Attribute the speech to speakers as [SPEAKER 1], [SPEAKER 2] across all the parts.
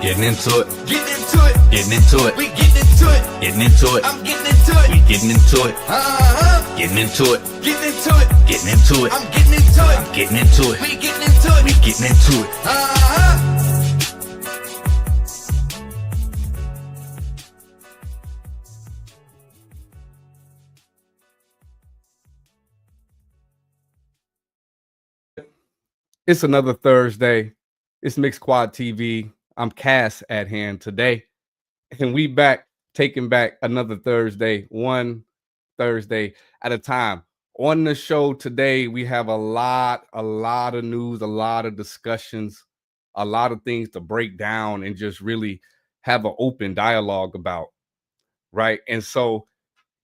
[SPEAKER 1] Getting into it.
[SPEAKER 2] Getting into it.
[SPEAKER 1] Getting into it.
[SPEAKER 2] We getting into it.
[SPEAKER 1] Getting into it.
[SPEAKER 2] I'm getting into it.
[SPEAKER 1] We getting into it.
[SPEAKER 2] Getting
[SPEAKER 1] into it.
[SPEAKER 2] Getting into it.
[SPEAKER 1] Getting into it.
[SPEAKER 2] I'm getting into it.
[SPEAKER 1] I'm getting into it.
[SPEAKER 2] We getting into it.
[SPEAKER 1] We getting into it.
[SPEAKER 3] It's another Thursday. It's Mixsquadtv. I'm Cass at hand today. And we back, taking back another Thursday, one Thursday at a time. On the show today, we have a lot of news, a lot of discussions, a lot of things to break down and just really have an open dialogue about, right? And so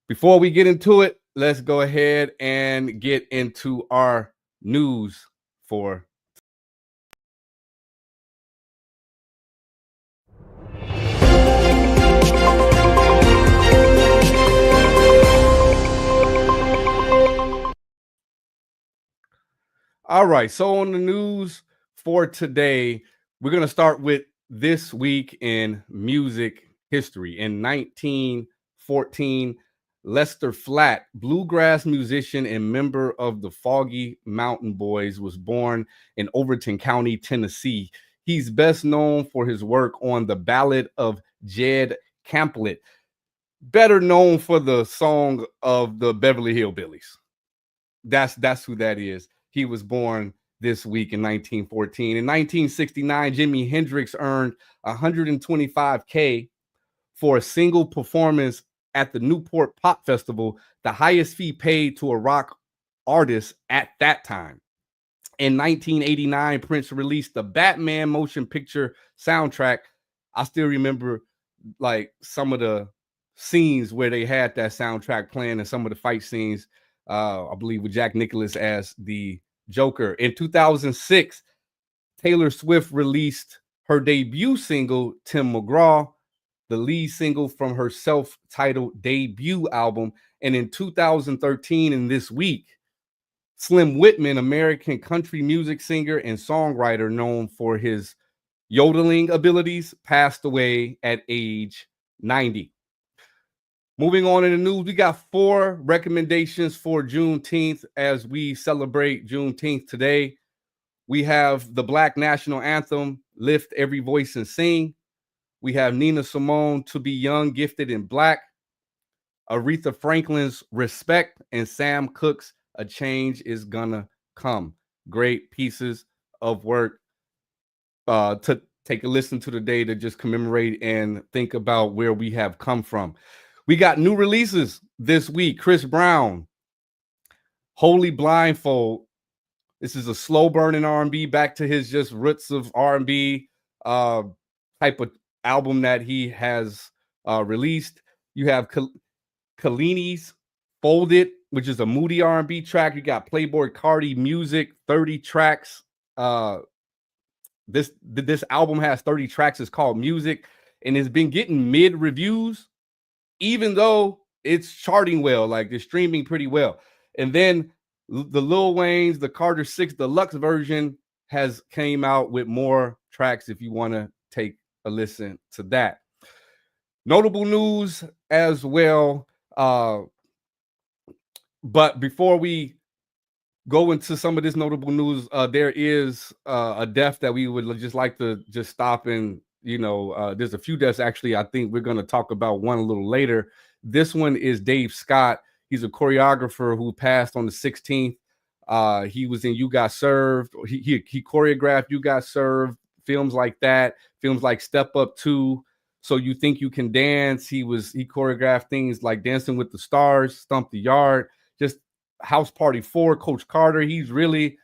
[SPEAKER 3] before we get into it, let's go ahead and get into our news for All right, so on the news for today, we're going to start with this week in music history. In 1914, Lester Flatt, bluegrass musician and member of the Foggy Mountain Boys, was born in Overton County, Tennessee. He's best known for his work on the Ballad of Jed Camplet, better known for the song of the Beverly Hillbillies. That's who that is. He was born this week in 1914. In 1969, Jimi Hendrix earned $125K for a single performance at the Newport Pop Festival, the highest fee paid to a rock artist at that time. In 1989, Prince released the Batman motion picture soundtrack. I still remember like some of the scenes where they had that soundtrack playing and some of the fight scenes. I believe with Jack Nicklaus as the Joker. In 2006, Taylor Swift released her debut single, Tim McGraw, the lead single from her self-titled debut album. And in 2013, and this week, Slim Whitman, American country music singer and songwriter known for his yodeling abilities, passed away at age 90. Moving on in the news, we got 4 recommendations for Juneteenth as we celebrate Juneteenth today. We have the Black National Anthem, Lift Every Voice and Sing. We have Nina Simone, To Be Young, Gifted in Black. Aretha Franklin's Respect and Sam Cooke's A Change Is Gonna Come. Great pieces of work to take a listen to today to just commemorate and think about where we have come from. We got new releases this week. Chris Brown, Holy Blindfold. This is a slow burning R&B, back to his just roots of R&B type of album that he has released. You have Kalini's Folded, which is a moody R&B track. You got Playboy Cardi Music, 30 tracks. This album has 30 tracks. It's called Music, and it's been getting mid reviews, even though it's charting well, like they're streaming pretty well. And then the Lil Wayne's, the Carter 6 Deluxe version has came out with more tracks if you want to take a listen to that. Notable news as well. But before we go into some of this notable news, there is a death that we would just like to just stop and, there's a few deaths. Actually, I think we're going to talk about one a little later. This one is Dave Scott. He's a choreographer who passed on the 16th. He was in You Got Served. He choreographed You Got Served, films like that, films like Step Up 2, So You Think You Can Dance. He choreographed things like Dancing with the Stars, Stump the Yard, just House Party 4, Coach Carter. He's really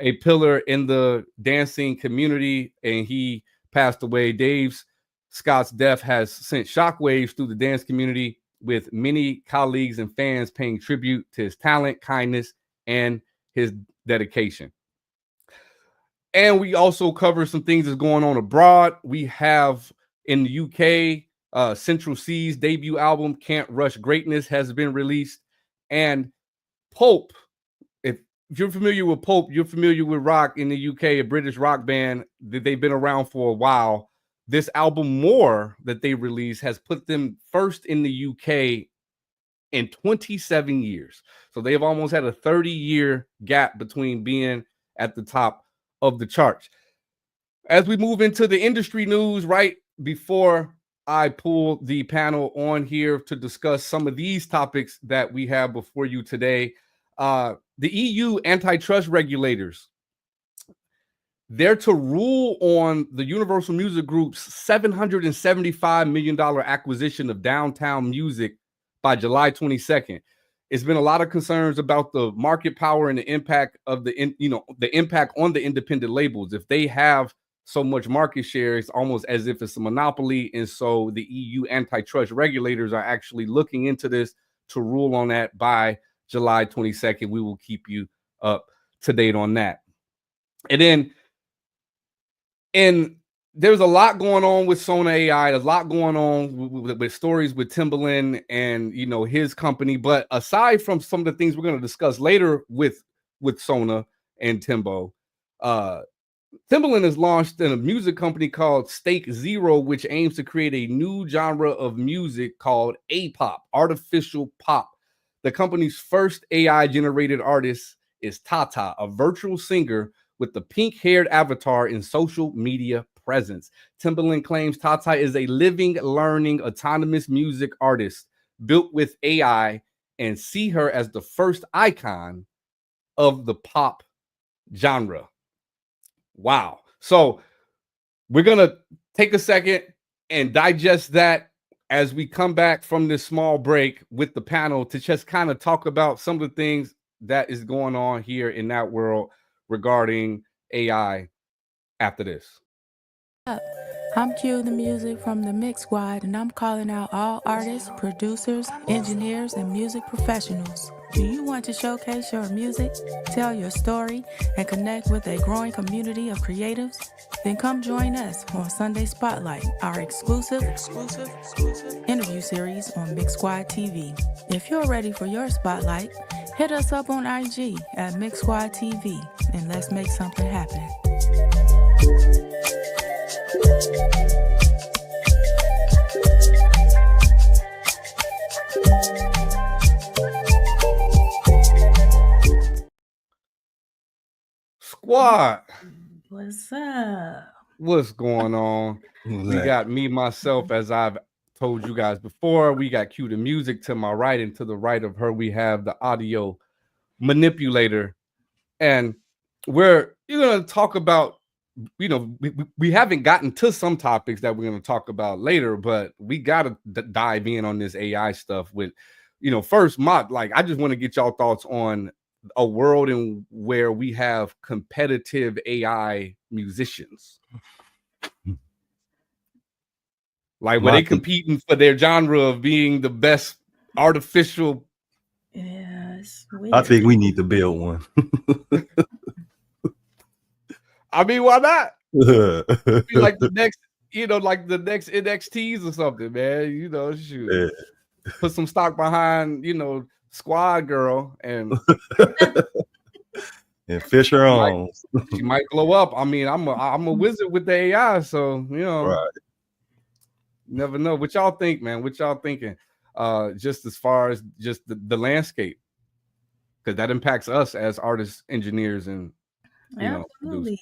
[SPEAKER 3] a pillar in the dancing community, and he passed away. Dave Scott's death has sent shockwaves through the dance community, with many colleagues and fans paying tribute to his talent, kindness, and his dedication. And we also cover some things that's going on abroad. We have in the UK, Central C's debut album, Can't Rush Greatness, has been released. And Pope, if you're familiar with Pope, you're familiar with rock in the UK, a British rock band. They've been around for a while. this album More that they released has put them first in the UK in 27 years. So they've almost had a 30-year gap between being at the top of the charts. As we move into the industry news, right before I pull the panel on here to discuss some of these topics that we have before you today, the EU antitrust regulators, they're to rule on the Universal Music Group's $775 million acquisition of Downtown Music by July 22nd. It's been a lot of concerns about the market power and the impact of the impact on the independent labels. If they have so much market share, it's almost as if it's a monopoly. And so the EU antitrust regulators are actually looking into this to rule on that by July 22nd. We will keep you up to date on that. And there's a lot going on with Sona AI. There's a lot going on with stories with Timbaland and his company. But aside from some of the things we're going to discuss later with Sona and Timbo, Timbaland has launched a music company called Stake Zero, which aims to create a new genre of music called A-pop, artificial pop. The company's first AI-generated artist is Tata, a virtual singer with the pink-haired avatar in social media presence. Timbaland claims Tata is a living, learning, autonomous music artist built with AI and see her as the first icon of the pop genre. Wow. So we're going to take a second and digest that as we come back from this small break with the panel to just kind of talk about some of the things that is going on here in that world regarding AI after this.
[SPEAKER 4] I'm Q the Music from the Mix Squad, and I'm calling out all artists, producers, engineers, and music professionals. Do you want to showcase your music, tell your story, and connect with a growing community of creatives? Then come join us on Sunday Spotlight, our exclusive interview series on Mixsquadtv. If you're ready for your spotlight, hit us up on IG at Mixsquadtv, and let's make something happen.
[SPEAKER 3] Squad,
[SPEAKER 5] What's up?
[SPEAKER 3] what's going on? We got me, myself, as I've told you guys before. We got Q the Music to my right, and to the right of her, we have the audio manipulator. And you're going to talk about, we haven't gotten to some topics that we're going to talk about later, but we got to dive in on this AI stuff with, first, I just want to get y'all thoughts on a world in where we have competitive AI musicians. Like, were they competing for their genre of being the best artificial?
[SPEAKER 5] Yes.
[SPEAKER 6] I think we need to build one.
[SPEAKER 3] I mean, why not? Be like the next, like the next NXTs or something, man. Shoot. Yeah. Put some stock behind, Squad Girl and
[SPEAKER 6] fish her on.
[SPEAKER 3] She might glow up. I mean, I'm a wizard with the AI, so
[SPEAKER 6] right.
[SPEAKER 3] Never know. What y'all think, man? What y'all thinking? Just as far as just the landscape, because that impacts us as artists, engineers, and
[SPEAKER 5] absolutely.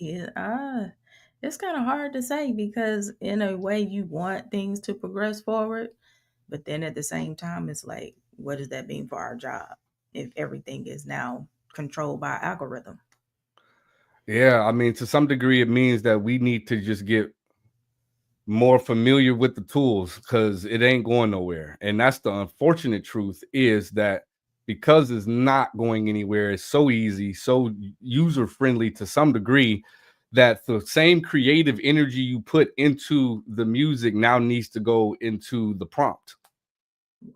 [SPEAKER 5] It's kind of hard to say because in a way you want things to progress forward, but then at the same time it's like, what does that mean for our job if everything is now controlled by algorithm?
[SPEAKER 3] Yeah, I mean, to some degree, it means that we need to just get more familiar with the tools because it ain't going nowhere. And that's the unfortunate truth, is that because it's not going anywhere, it's so easy, so user-friendly to some degree, that the same creative energy you put into the music now needs to go into the prompt.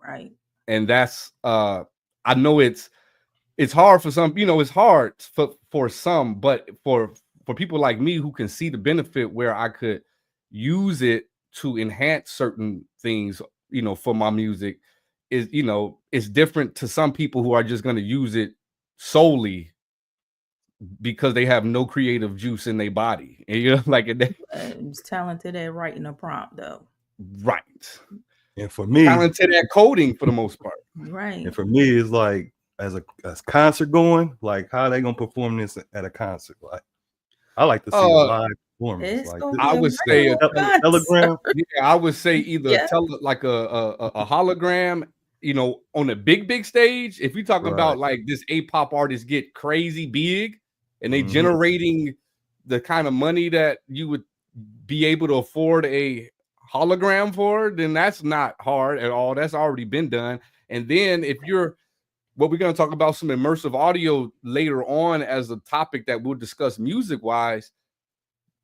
[SPEAKER 5] Right.
[SPEAKER 3] And that's I know it's hard for some, it's hard for some, but for people like me who can see the benefit where I could use it to enhance certain things, for my music, is, it's different to some people who are just going to use it solely because they have no creative juice in their body. And you're like,
[SPEAKER 5] It's talented at writing a prompt, though.
[SPEAKER 3] right.
[SPEAKER 6] And for me,
[SPEAKER 3] Talented at coding for the most part.
[SPEAKER 5] Right.
[SPEAKER 6] and for me, it's like as concert going, like how they gonna perform this at a concert? Like I like to see a live performance.
[SPEAKER 5] It's
[SPEAKER 6] Like
[SPEAKER 5] gonna
[SPEAKER 6] this.
[SPEAKER 5] be
[SPEAKER 3] I
[SPEAKER 5] a
[SPEAKER 3] would say
[SPEAKER 5] real concert.
[SPEAKER 6] Telegram.
[SPEAKER 3] Yeah, I would say either
[SPEAKER 5] Yeah.
[SPEAKER 3] like a hologram, you know, on a big stage. If you talk about like this A-pop artist get crazy big and they generating the kind of money that you would be able to afford a hologram for, then that's not hard at all. That's already been done. And then if you're what we're going to talk about some immersive audio later on as a topic that we'll discuss music wise.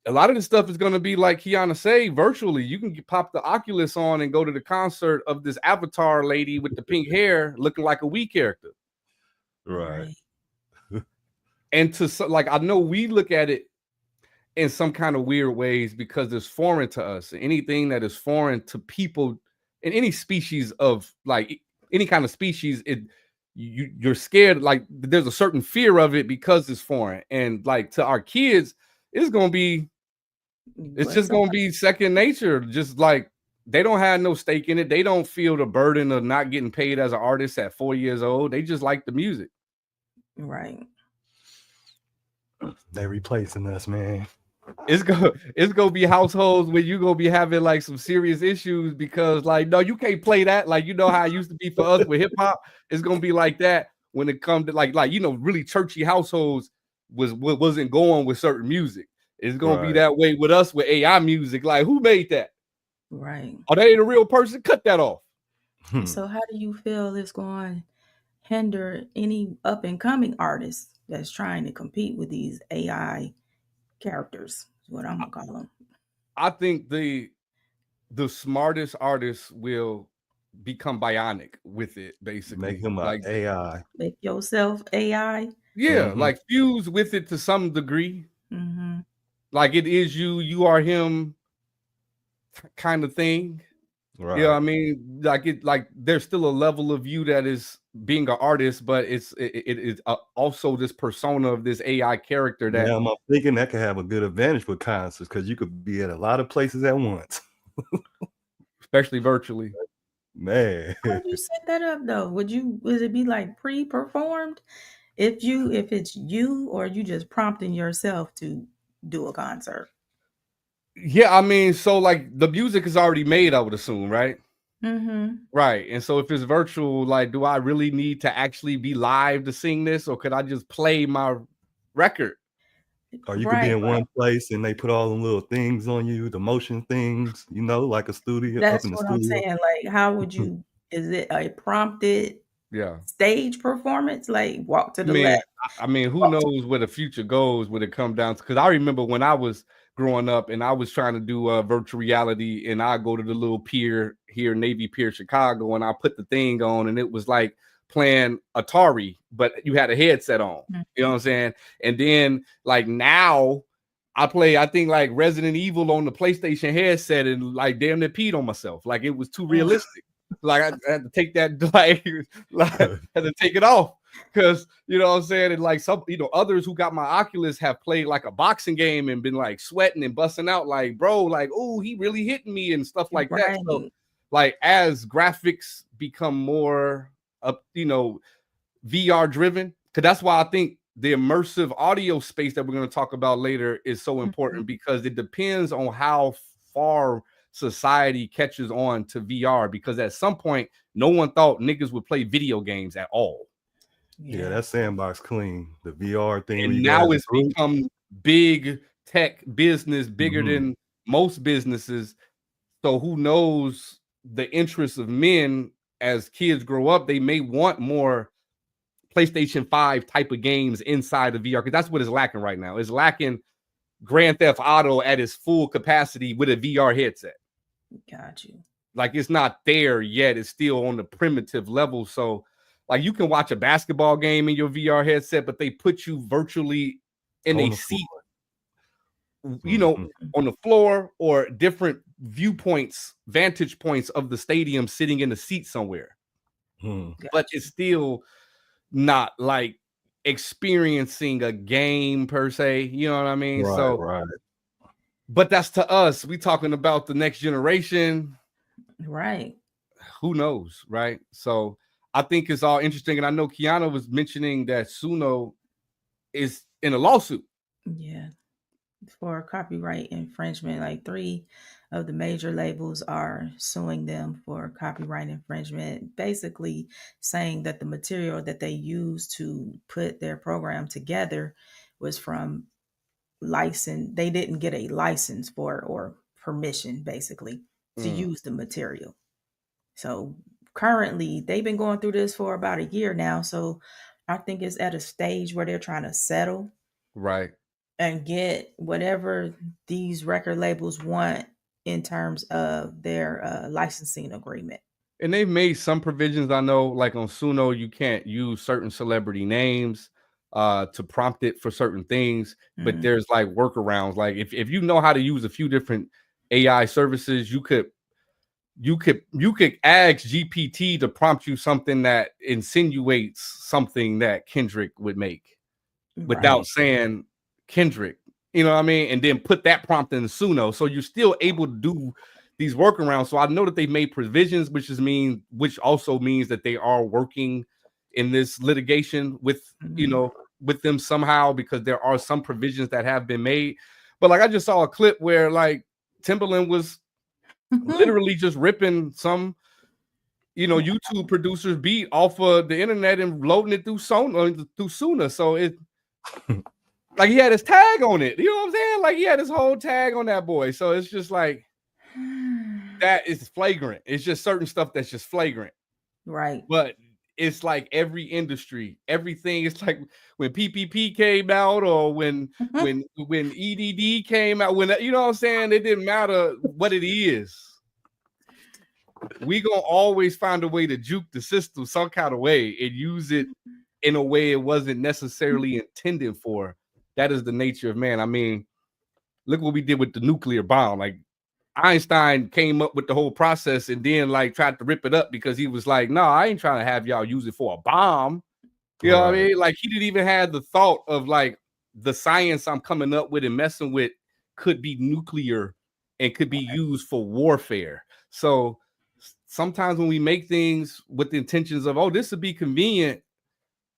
[SPEAKER 3] A lot of this stuff is going to be like Kiana say, virtually. You can pop the Oculus on and go to the concert of this avatar lady with the pink hair looking like a Wii character.
[SPEAKER 6] Right.
[SPEAKER 3] And to like, I know we look at it in some kind of weird ways because it's foreign to us. Anything that is foreign to people in any species of like any kind of species, you're scared. Like there's a certain fear of it because it's foreign. And like to our kids, it's going to be, it's just going to be second nature. Just like they don't have no stake in it. They don't feel the burden of not getting paid as an artist at 4 years old. They just like the music.
[SPEAKER 5] Right.
[SPEAKER 6] They replacing us, man.
[SPEAKER 3] It's gonna be households where you're gonna be having like some serious issues because like no, you can't play that. Like you know how it used to be for us with hip hop. It's gonna be like that when it comes to like you know really churchy households wasn't going with certain music. It's gonna be that way with us with AI music. Like who made that?
[SPEAKER 5] Right.
[SPEAKER 3] Are they the real person? Cut that off.
[SPEAKER 5] So how do you feel it's going to hinder any up and coming artists that's trying to compete with these AI characters? Is what I'm gonna call them.
[SPEAKER 3] I think the smartest artists will become bionic with it, basically.
[SPEAKER 6] Make them
[SPEAKER 3] like
[SPEAKER 6] AI.
[SPEAKER 5] Make yourself AI.
[SPEAKER 3] Yeah, like fuse with it to some degree.
[SPEAKER 5] Mm-hmm.
[SPEAKER 3] Like it is you are him kind of thing.
[SPEAKER 6] Right.
[SPEAKER 3] Yeah, I mean, like there's still a level of you that is being an artist, but it is also this persona of this AI character that.
[SPEAKER 6] Yeah, I'm thinking that could have a good advantage with concerts because you could be at a lot of places at once,
[SPEAKER 3] especially virtually.
[SPEAKER 6] Man,
[SPEAKER 5] how would you set that up though? Would it be like pre-performed? If it's you or you just prompting yourself to do a concert?
[SPEAKER 3] Yeah, I mean, so like the music is already made, I would assume, right?
[SPEAKER 5] Mm-hmm.
[SPEAKER 3] Right. And so if it's virtual, like, do I really need to actually be live to sing this, or could I just play my record?
[SPEAKER 6] Or you could be in one place and they put all them little things on you, the motion things, you know, like a studio.
[SPEAKER 5] That's
[SPEAKER 6] up in the
[SPEAKER 5] what
[SPEAKER 6] studio.
[SPEAKER 5] I'm saying. Like, how would you? Is it a prompted stage performance? Like walk to the left.
[SPEAKER 3] I mean, who knows where the future goes when it comes down to? Because I remember when I was growing up and I was trying to do virtual reality, and I go to the little pier here, Navy Pier, Chicago, and I put the thing on, and it was like playing Atari, but you had a headset on. Mm-hmm. You know what I'm saying? And then like now I play, I think like Resident Evil on the PlayStation headset, and like damn near peed on myself. Like it was too realistic. Like I had to take that, like had to take it off because you know what I'm saying. And like some, you know, others who got my Oculus have played like a boxing game and been like sweating and busting out, like bro, like oh he really hitting me and stuff like that. So like as graphics become more you know, VR driven, because that's why I think the immersive audio space that we're going to talk about later is so important because it depends on how far society catches on to VR, because at some point no one thought niggas would play video games at all.
[SPEAKER 6] Yeah, that sandbox clean, the VR thing,
[SPEAKER 3] and now it's become big tech business, bigger than most businesses. So who knows the interests of men as kids grow up, they may want more PlayStation 5 type of games inside of VR, because that's what is lacking right now. It's lacking Grand Theft Auto at its full capacity with a VR headset.
[SPEAKER 5] Got you.
[SPEAKER 3] Like it's not there yet. It's still on the primitive level. So like you can watch a basketball game in your VR headset, but they put you virtually in a seat, you know, on the floor or different viewpoints, vantage points of the stadium, sitting in a seat somewhere. But it's still not like experiencing a game per se. You know what I mean?
[SPEAKER 6] Right,
[SPEAKER 3] So,
[SPEAKER 6] right.
[SPEAKER 3] but that's to us. We talking about the next generation.
[SPEAKER 5] Right.
[SPEAKER 3] Who knows, right? So I think it's all interesting. And I know Kiana was mentioning that Suno is in a lawsuit.
[SPEAKER 5] Yeah. For copyright infringement. Like 3 of the major labels are suing them for copyright infringement, basically saying that the material that they used to put their program together was from license. They didn't get a license for it or permission basically to use the material. So currently they've been going through this for about a year now. So I think it's at a stage where they're trying to settle
[SPEAKER 3] Right.
[SPEAKER 5] and get whatever these record labels want in terms of their licensing agreement.
[SPEAKER 3] And they've made some provisions. I know, like on Suno, you can't use certain celebrity names to prompt it for certain things, but there's like workarounds. Like if you know how to use a few different AI services, you could ask GPT to prompt you something that insinuates something that Kendrick would make without saying Kendrick, you know what I mean? And then put that prompt in Suno. So you're still able to do these workarounds. So I know that they've made provisions, which also means that they are working in this litigation with, with them somehow, because there are some provisions that have been made. But like I just saw a clip where like Timbaland was literally just ripping some, YouTube producers beat off of the internet and loading it through Suna. So it like he had his tag on it. You know what I'm saying? Like he had his whole tag on that boy. So it's just like that is flagrant. It's just certain stuff that's just flagrant.
[SPEAKER 5] Right.
[SPEAKER 3] But it's like every industry, everything. It's like when PPP came out or when EDD came out, when, you know what I'm saying? It didn't matter what it is. We gonna always find a way to juke the system some kind of way and use it in a way it wasn't necessarily intended for. That is the nature of man. I mean, look what we did with the nuclear bomb. Like Einstein came up with the whole process and then like tried to rip it up because he was like, no, I ain't trying to have y'all use it for a bomb. You know what I mean? Like he didn't even have the thought of like the science I'm coming up with and messing with could be nuclear and could be used for warfare. So sometimes when we make things with the intentions of, oh, this would be convenient,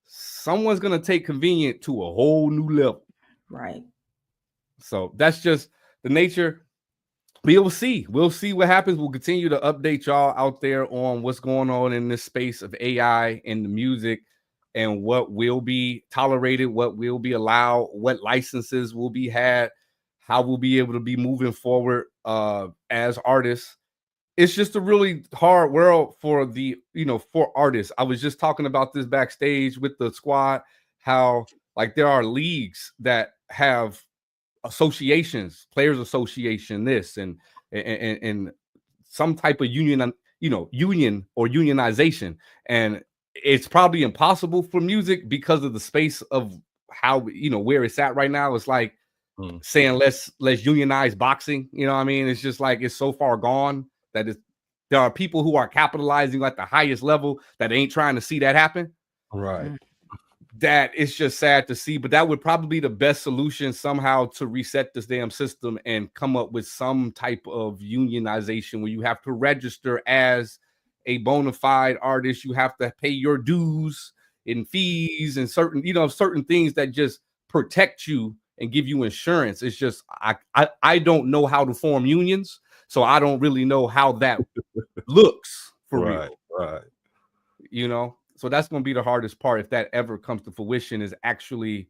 [SPEAKER 3] someone's going to take convenient to a whole new level.
[SPEAKER 5] Right.
[SPEAKER 3] So that's just the nature. We'll see. We'll see what happens. We'll continue to update y'all out there on what's going on in this space of AI and the music and what will be tolerated, what will be allowed, what licenses will be had, how we'll be able to be moving forward as artists. It's just a really hard world for for artists. I was just talking about this backstage with the squad, how like there are leagues that have associations, players association, this and some type of union, union or unionization. And it's probably impossible for music because of the space of how, where it's at right now. It's like saying let's unionize boxing. You know what I mean? It's just like it's so far gone that there are people who are capitalizing at the highest level that ain't trying to see that happen.
[SPEAKER 6] Right.
[SPEAKER 3] That it's just sad to see, but that would probably be the best solution somehow to reset this damn system and come up with some type of unionization where you have to register as a bona fide artist. You have to pay your dues and fees and certain things that just protect you and give you insurance. It's just I don't know how to form unions, so I don't really know how that looks for real.
[SPEAKER 6] Right.
[SPEAKER 3] So that's going to be the hardest part if that ever comes to fruition, is actually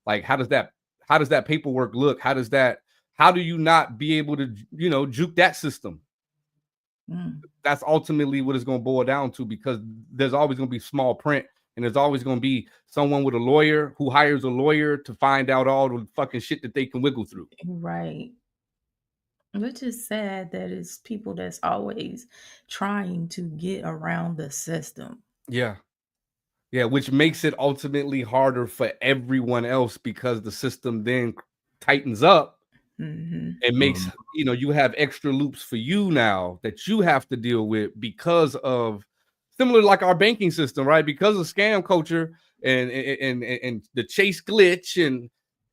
[SPEAKER 3] like how does that paperwork look? How do you not be able to juke that system? That's ultimately what it's going to boil down to, because there's always going to be small print, and there's always going to be someone with a lawyer who hires a lawyer to find out all the fucking shit that they can wiggle through.
[SPEAKER 5] Right. Which is sad that it's people that's always trying to get around the system.
[SPEAKER 3] Yeah, which makes it ultimately harder for everyone else, because the system then tightens up and makes, you have extra loops for you now that you have to deal with because of similar like our banking system, right? Because of scam culture and the chase glitch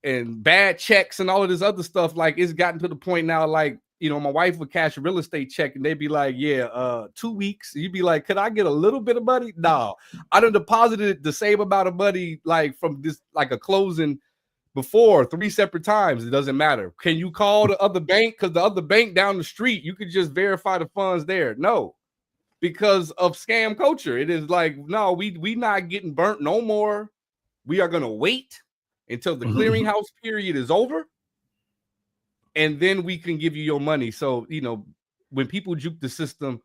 [SPEAKER 3] and bad checks and all of this other stuff. Like, it's gotten to the point now, like, you know, my wife would cash a real estate check and they'd be like, yeah, 2 weeks. You'd be like, could I get a little bit of money? No, I done deposited the same amount of money, like from this, like a closing before 3 separate times. It doesn't matter. Can you call the other bank? Because the other bank down the street, you could just verify the funds there. No, because of scam culture. It is like, no, we not getting burnt no more. We are going to wait until the clearinghouse period is over. And then we can give you your money. So, you know, when people juke the system,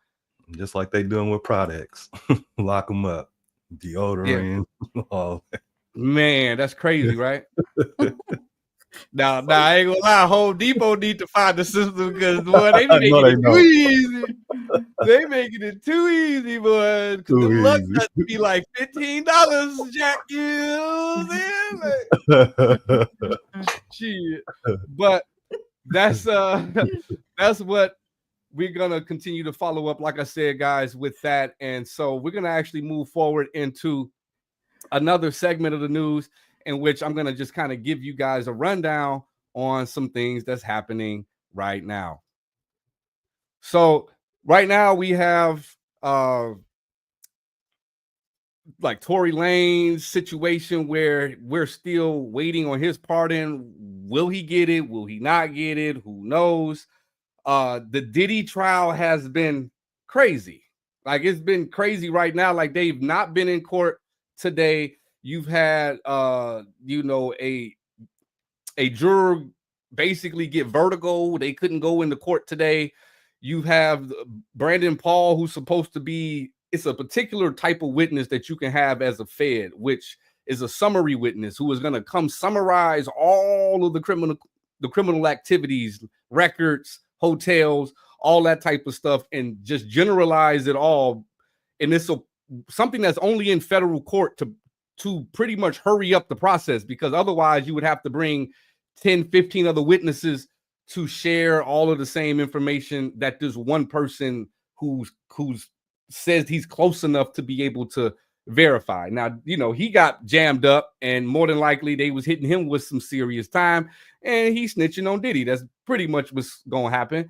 [SPEAKER 6] just like they doing with products, lock them up, deodorant, all that.
[SPEAKER 3] Man, that's crazy, right? Now, I ain't gonna lie. Home Depot need to find the system because, boy, they making it too easy. They making it too easy, boy. Because the luck got to be like $15, Jack. You know what I'm saying? Like, shit. But that's what we're gonna continue to follow up, like I said, guys, with that. And so we're gonna actually move forward into another segment of the news in which I'm gonna just kind of give you guys a rundown on some things that's happening right now. So right now we have like Tory Lane's situation where we're still waiting on his pardon. Will he get it? Will he not get it? Who knows? The Diddy trial has been crazy. Like, it's been crazy right now. Like, they've not been in court today. You've had you know, a juror basically get vertigo. They couldn't go into court today. You have Brandon Paul, who's supposed to be, it's a particular type of witness that you can have as a Fed, which is a summary witness who is going to come summarize all of the criminal activities, records, hotels, all that type of stuff, and just generalize it all. And it's something that's only in federal court to pretty much hurry up the process, because otherwise you would have to bring 10, 15 other witnesses to share all of the same information that this one person who's says he's close enough to be able to verify. Now, you know, he got jammed up, and more than likely they was hitting him with some serious time, and he's snitching on Diddy. That's pretty much what's gonna happen.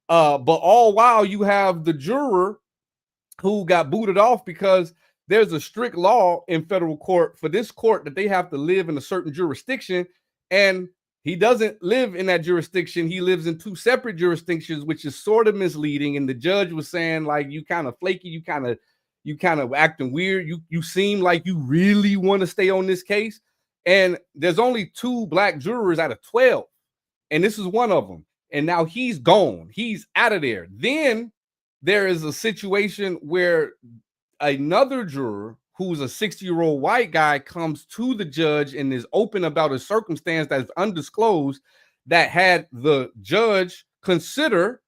[SPEAKER 3] But all while you have the juror who got booted off because there's a strict law in federal court for this court that they have to live in a certain jurisdiction, and he doesn't live in that jurisdiction. He lives in 2 separate jurisdictions, which is sort of misleading. And the judge was saying, like, you kind of flaky, you kind of acting weird. You seem like you really want to stay on this case. And there's only 2 black jurors out of 12. And this is one of them. And now he's gone. He's out of there. Then there is a situation where another juror, who's a 60-year-old white guy, comes to the judge and is open about a circumstance that's undisclosed that had the judge consider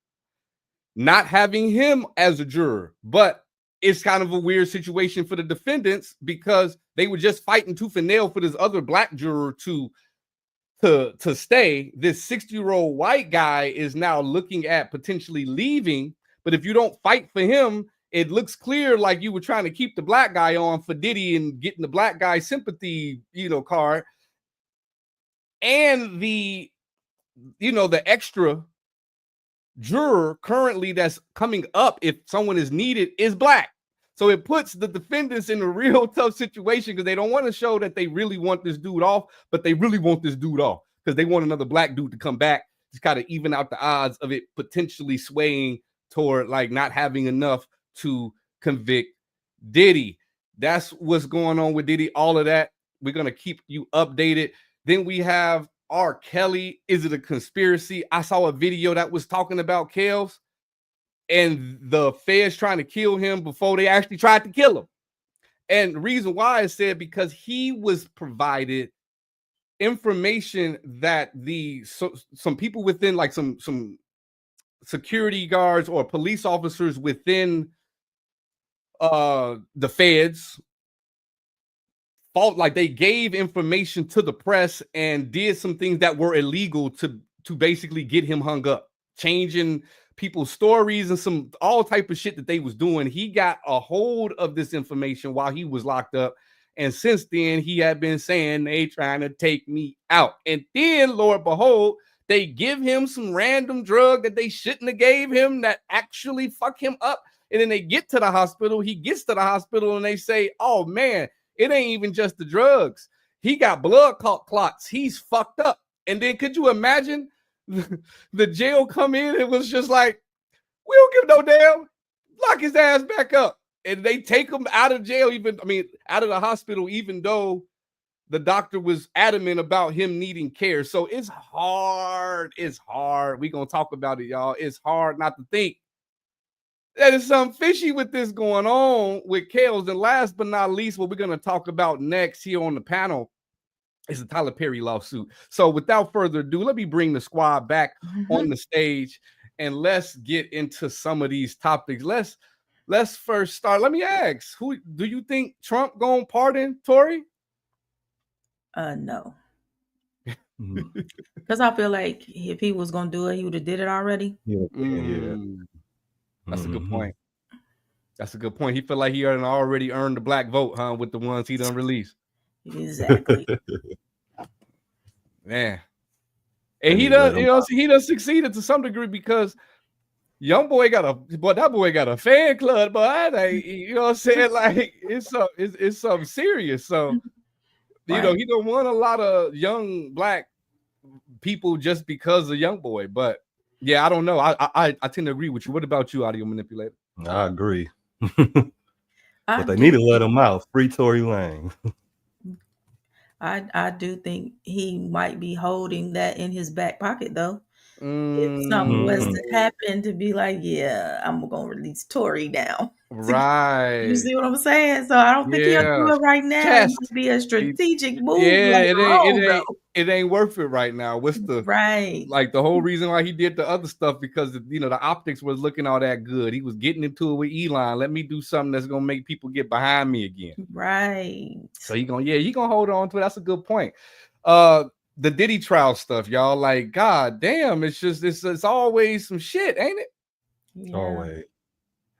[SPEAKER 3] not having him as a juror. But it's kind of a weird situation for the defendants because they were just fighting tooth and nail for this other black juror to stay. This 60-year-old white guy is now looking at potentially leaving. But if you don't fight for him, it looks clear like you were trying to keep the black guy on for Diddy and getting the black guy sympathy, you know, card. And the extra juror currently that's coming up, if someone is needed, is black. So it puts the defendants in a real tough situation because they don't want to show that they really want this dude off, but they really want this dude off because they want another black dude to come back to kind of even out the odds of it potentially swaying toward like not having enough to convict Diddy. That's what's going on with Diddy. All of that, we're going to keep you updated. Then we have R. Kelly. Is it a conspiracy? I saw a video that was talking about Kels and the feds trying to kill him before they actually tried to kill him. And the reason why I said because he was provided information that some people within, like some security guards or police officers within the feds like they gave information to the press and did some things that were illegal to basically get him hung up, changing people's stories and some all type of shit that they was doing. He got a hold of this information while he was locked up, And since then, he had been saying they trying to take me out. And then, Lord behold, they give him some random drug that they shouldn't have gave him that actually fuck him up. And then they get to the hospital. He gets to the hospital and they say, oh man, it ain't even just the drugs. He got blood clots. He's fucked up. And then could you imagine the jail come in? It was just like, we don't give no damn. Lock his ass back up. And they take him out of jail, out of the hospital, even though the doctor was adamant about him needing care. So it's hard. It's hard. We're going to talk about it, y'all. It's hard not to think that there's something fishy with this going on with Kales. And last but not least, what we're going to talk about next here on the panel is the Tyler Perry lawsuit. So without further ado, let me bring the squad back on the stage and let's get into some of these topics. Let's first start. Let me ask, who do you think Trump gonna pardon Tory?
[SPEAKER 5] No. Because I feel like if he was gonna do it, he would have did it already.
[SPEAKER 3] That's a good point. That's a good point. He feel like he already earned the black vote, huh? With the ones he done released.
[SPEAKER 5] Exactly.
[SPEAKER 3] Man. And he done, he done succeeded to some degree because that boy got a fan club, but you know what I'm saying? Like it's something serious. So you know, he don't want a lot of young black people just because of Young Boy. But yeah, I don't know. I tend to agree with you. What about you, Audio Manipulator?
[SPEAKER 6] I agree. But they need to let him out. Free Tory Lanez.
[SPEAKER 5] I do think he might be holding that in his back pocket, though. If something was to happen, to be like, yeah, I'm gonna release Tory now.
[SPEAKER 3] Right.
[SPEAKER 5] You see what I'm saying? So I don't think he'll do it right now. It might be a strategic move.
[SPEAKER 3] It ain't worth it right now. What's the like the whole reason why he did the other stuff? Because the optics was looking all that good. He was getting into it with Elon. Let me do something that's gonna make people get behind me again.
[SPEAKER 5] Right.
[SPEAKER 3] So he gonna hold on to it. That's a good point. The Diddy trial stuff, y'all. Like, god damn, it's always some shit, ain't it?
[SPEAKER 5] Yeah.
[SPEAKER 6] Always.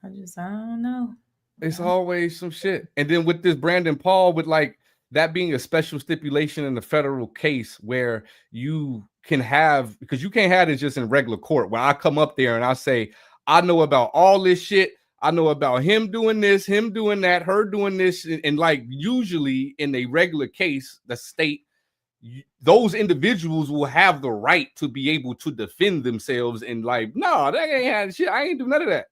[SPEAKER 5] I don't know.
[SPEAKER 3] It's always some shit. And then with this Brandon Paul, with like that being a special stipulation in the federal case where you can have, because you can't have it just in regular court. When I come up there and I say, I know about all this shit. I know about him doing this, him doing that, her doing this. And like usually in a regular case, the state, those individuals will have the right to be able to defend themselves and like, no, that ain't had shit. I ain't do none of that.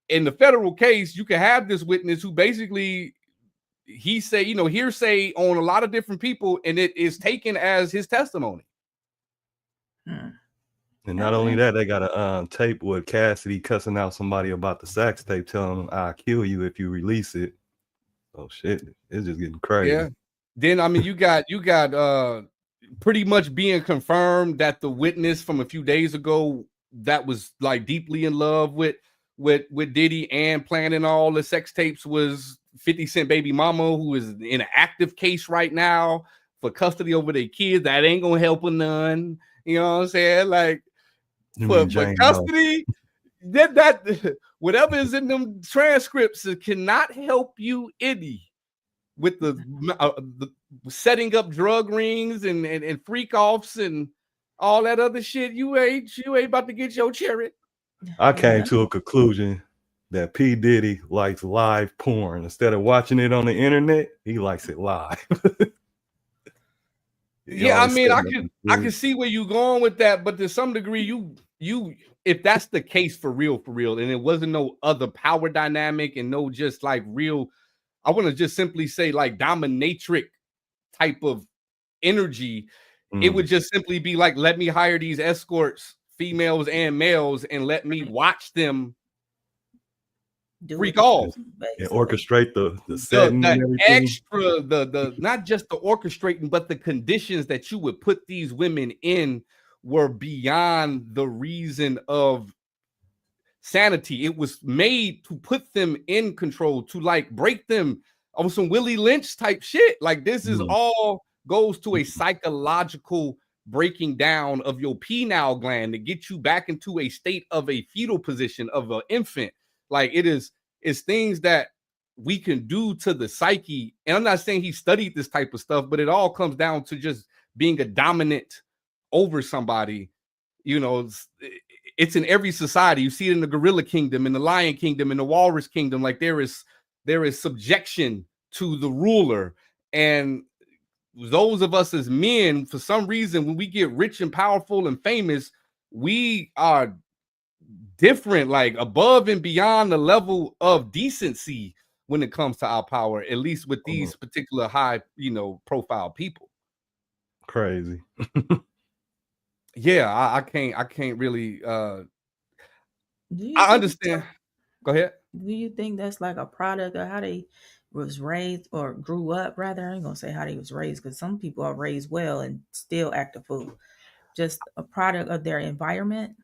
[SPEAKER 3] In the federal case, you can have this witness who basically he say, hearsay on a lot of different people, and it is taken as his testimony.
[SPEAKER 6] And not only that, they got a tape with Cassidy cussing out somebody about the sax tape, telling them, I'll kill you if you release it. Oh shit, it's just getting crazy.
[SPEAKER 3] Yeah. Then you got pretty much being confirmed that the witness from a few days ago that was like deeply in love with Diddy and planning all the sex tapes was 50 Cent baby mama, who is in an active case right now for custody over their kids. That ain't gonna help her none. You know what I'm saying? Like for custody, that whatever is in them transcripts, it cannot help you any. With the setting up drug rings and freak offs and all that other shit, you ain't about to get your cherry.
[SPEAKER 6] I came to a conclusion that P. Diddy likes live porn. Instead of watching it on the internet, he likes it live.
[SPEAKER 3] Yeah, I can see where you're going with that, but to some degree, you if that's the case for real, and it wasn't no other power dynamic and no just like real, I want to just simply say like dominatrix type of energy, it would just simply be like, let me hire these escorts, females and males, and let me watch them freak off
[SPEAKER 6] and orchestrate the setting and everything.
[SPEAKER 3] Extra, the not just the orchestrating, but the conditions that you would put these women in were beyond the reason of sanity. It was made to put them in control, to like break them on some Willie Lynch type shit. Like this is all goes to a psychological breaking down of your pineal gland to get you back into a state of a fetal position of an infant. Like it's things that we can do to the psyche. And I'm not saying he studied this type of stuff, but it all comes down to just being a dominant over somebody. You know, it's in every society. You see it in the gorilla kingdom, in the lion kingdom, in the walrus kingdom. Like there is subjection to the ruler. And those of us as men, for some reason, when we get rich and powerful and famous, we are different, like above and beyond the level of decency when it comes to our power, at least with these particular high, profile people.
[SPEAKER 6] Crazy.
[SPEAKER 3] Yeah, I can't really I understand. Go ahead.
[SPEAKER 5] Do you think that's like a product of how they was raised or grew up? Rather, I ain't gonna say how they was raised, because some people are raised well and still act a fool. Just a product of their environment.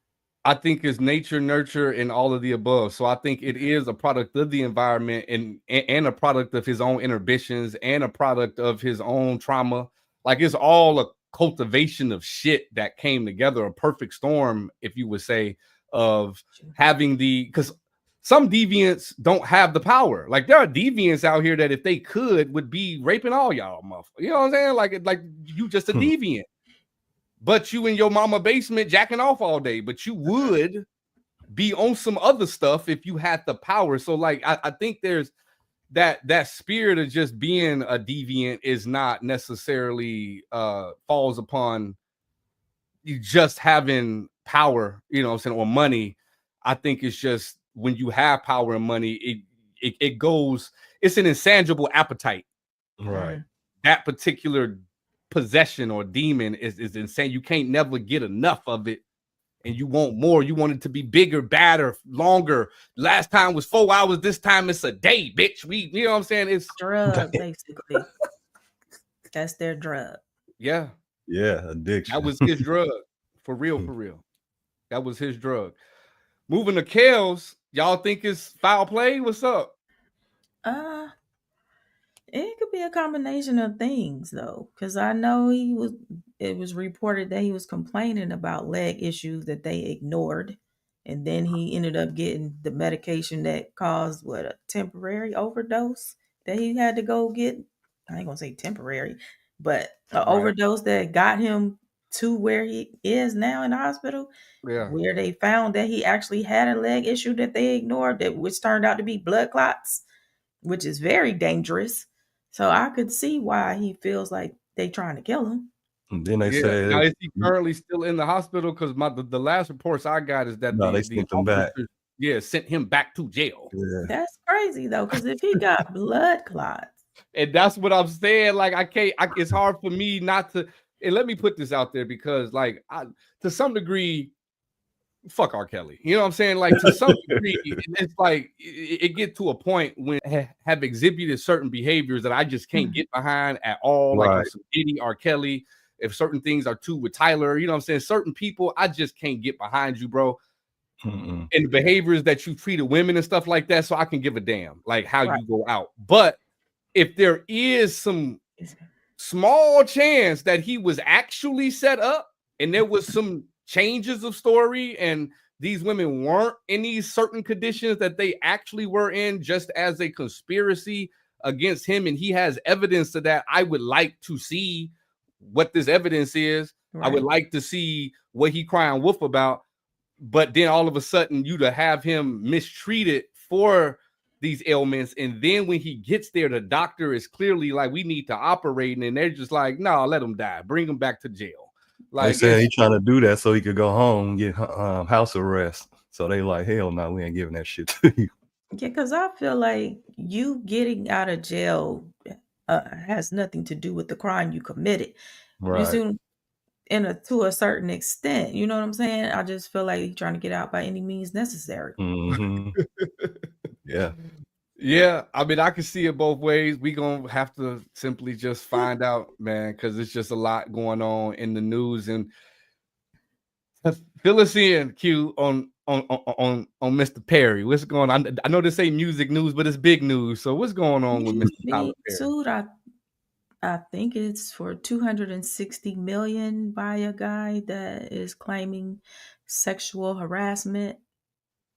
[SPEAKER 3] I think it's nature, nurture, and all of the above. So I think it is a product of the environment and a product of his own inhibitions and a product of his own trauma. Like it's all a cultivation of shit that came together, a perfect storm, if you would say, of having because some deviants don't have the power. Like there are deviants out here that if they could would be raping all y'all, motherfuckers. You know what I'm saying? Like you just a deviant. But you in your mama basement jacking off all day, but you would be on some other stuff if you had the power. So like, I think there's that spirit of just being a deviant is not necessarily falls upon you just having power, you know what I'm saying, or money. I think it's just when you have power and money, it goes, it's an insatiable appetite.
[SPEAKER 6] Right.
[SPEAKER 3] That particular possession or demon is insane. You can't never get enough of it, and you want more. You want it to be bigger, badder, longer. Last time was 4 hours. This time it's a day, bitch. You know what I'm saying? It's
[SPEAKER 5] drug, basically. That's their drug.
[SPEAKER 3] Yeah,
[SPEAKER 6] addiction.
[SPEAKER 3] That was his drug, for real. That was his drug. Moving to Kels, y'all think it's foul play? What's up?
[SPEAKER 5] It could be a combination of things, though, because I know it was reported that he was complaining about leg issues that they ignored. And then he ended up getting the medication that caused a temporary overdose that he had to go get. I ain't gonna say temporary, but an overdose that got him to where he is now in the hospital.
[SPEAKER 3] Yeah.
[SPEAKER 5] Where they found that he actually had a leg issue that they ignored, which turned out to be blood clots, which is very dangerous. So I could see why he feels like they trying to kill him.
[SPEAKER 6] And then they say,
[SPEAKER 3] now is he currently still in the hospital? Because the last reports I got is that
[SPEAKER 6] they sent him back.
[SPEAKER 3] Sent him back to jail.
[SPEAKER 6] Yeah.
[SPEAKER 5] That's crazy though, because if he got blood clots,
[SPEAKER 3] and that's what I'm saying. Like it's hard for me not to. And let me put this out there because, like, to some degree, fuck R. Kelly. You know what I'm saying? Like to some degree, it's like it get to a point when have exhibited certain behaviors that I just can't get behind at all.
[SPEAKER 6] Right.
[SPEAKER 3] Like some Diddy, R. Kelly. If certain things are too with Tyler, you know what I'm saying? Certain people, I just can't get behind you, bro. And the behaviors that you treated women and stuff like that, so I can give a damn like how you go out. But if there is some small chance that he was actually set up and there was some changes of story and these women weren't in these certain conditions that they actually were in just as a conspiracy against him, and he has evidence of that, I would like to see what this evidence is. I would like to see what he crying wolf about. But then all of a sudden you to have him mistreated for these ailments, and then when he gets there, the doctor is clearly like, we need to operate, and they're just like, no, let him die, bring him back to jail. Like
[SPEAKER 6] they said he trying to do that so he could go home and get house arrest. So they like, hell no, we ain't giving that shit to you.
[SPEAKER 5] Yeah, because I feel like you getting out of jail has nothing to do with the crime you committed.
[SPEAKER 6] Right.
[SPEAKER 5] To a certain extent, you know what I'm saying? I just feel like he's trying to get out by any means necessary.
[SPEAKER 3] Yeah. I mean, I can see it both ways. We gonna have to simply just find out, man, because it's just a lot going on in the news. And fill us in, Q, on Mr. Perry. What's going on? I know this ain't music news, but it's big news. So what's going on with Mr. Tyler Perry?
[SPEAKER 5] I think it's for $260 million by a guy that is claiming sexual harassment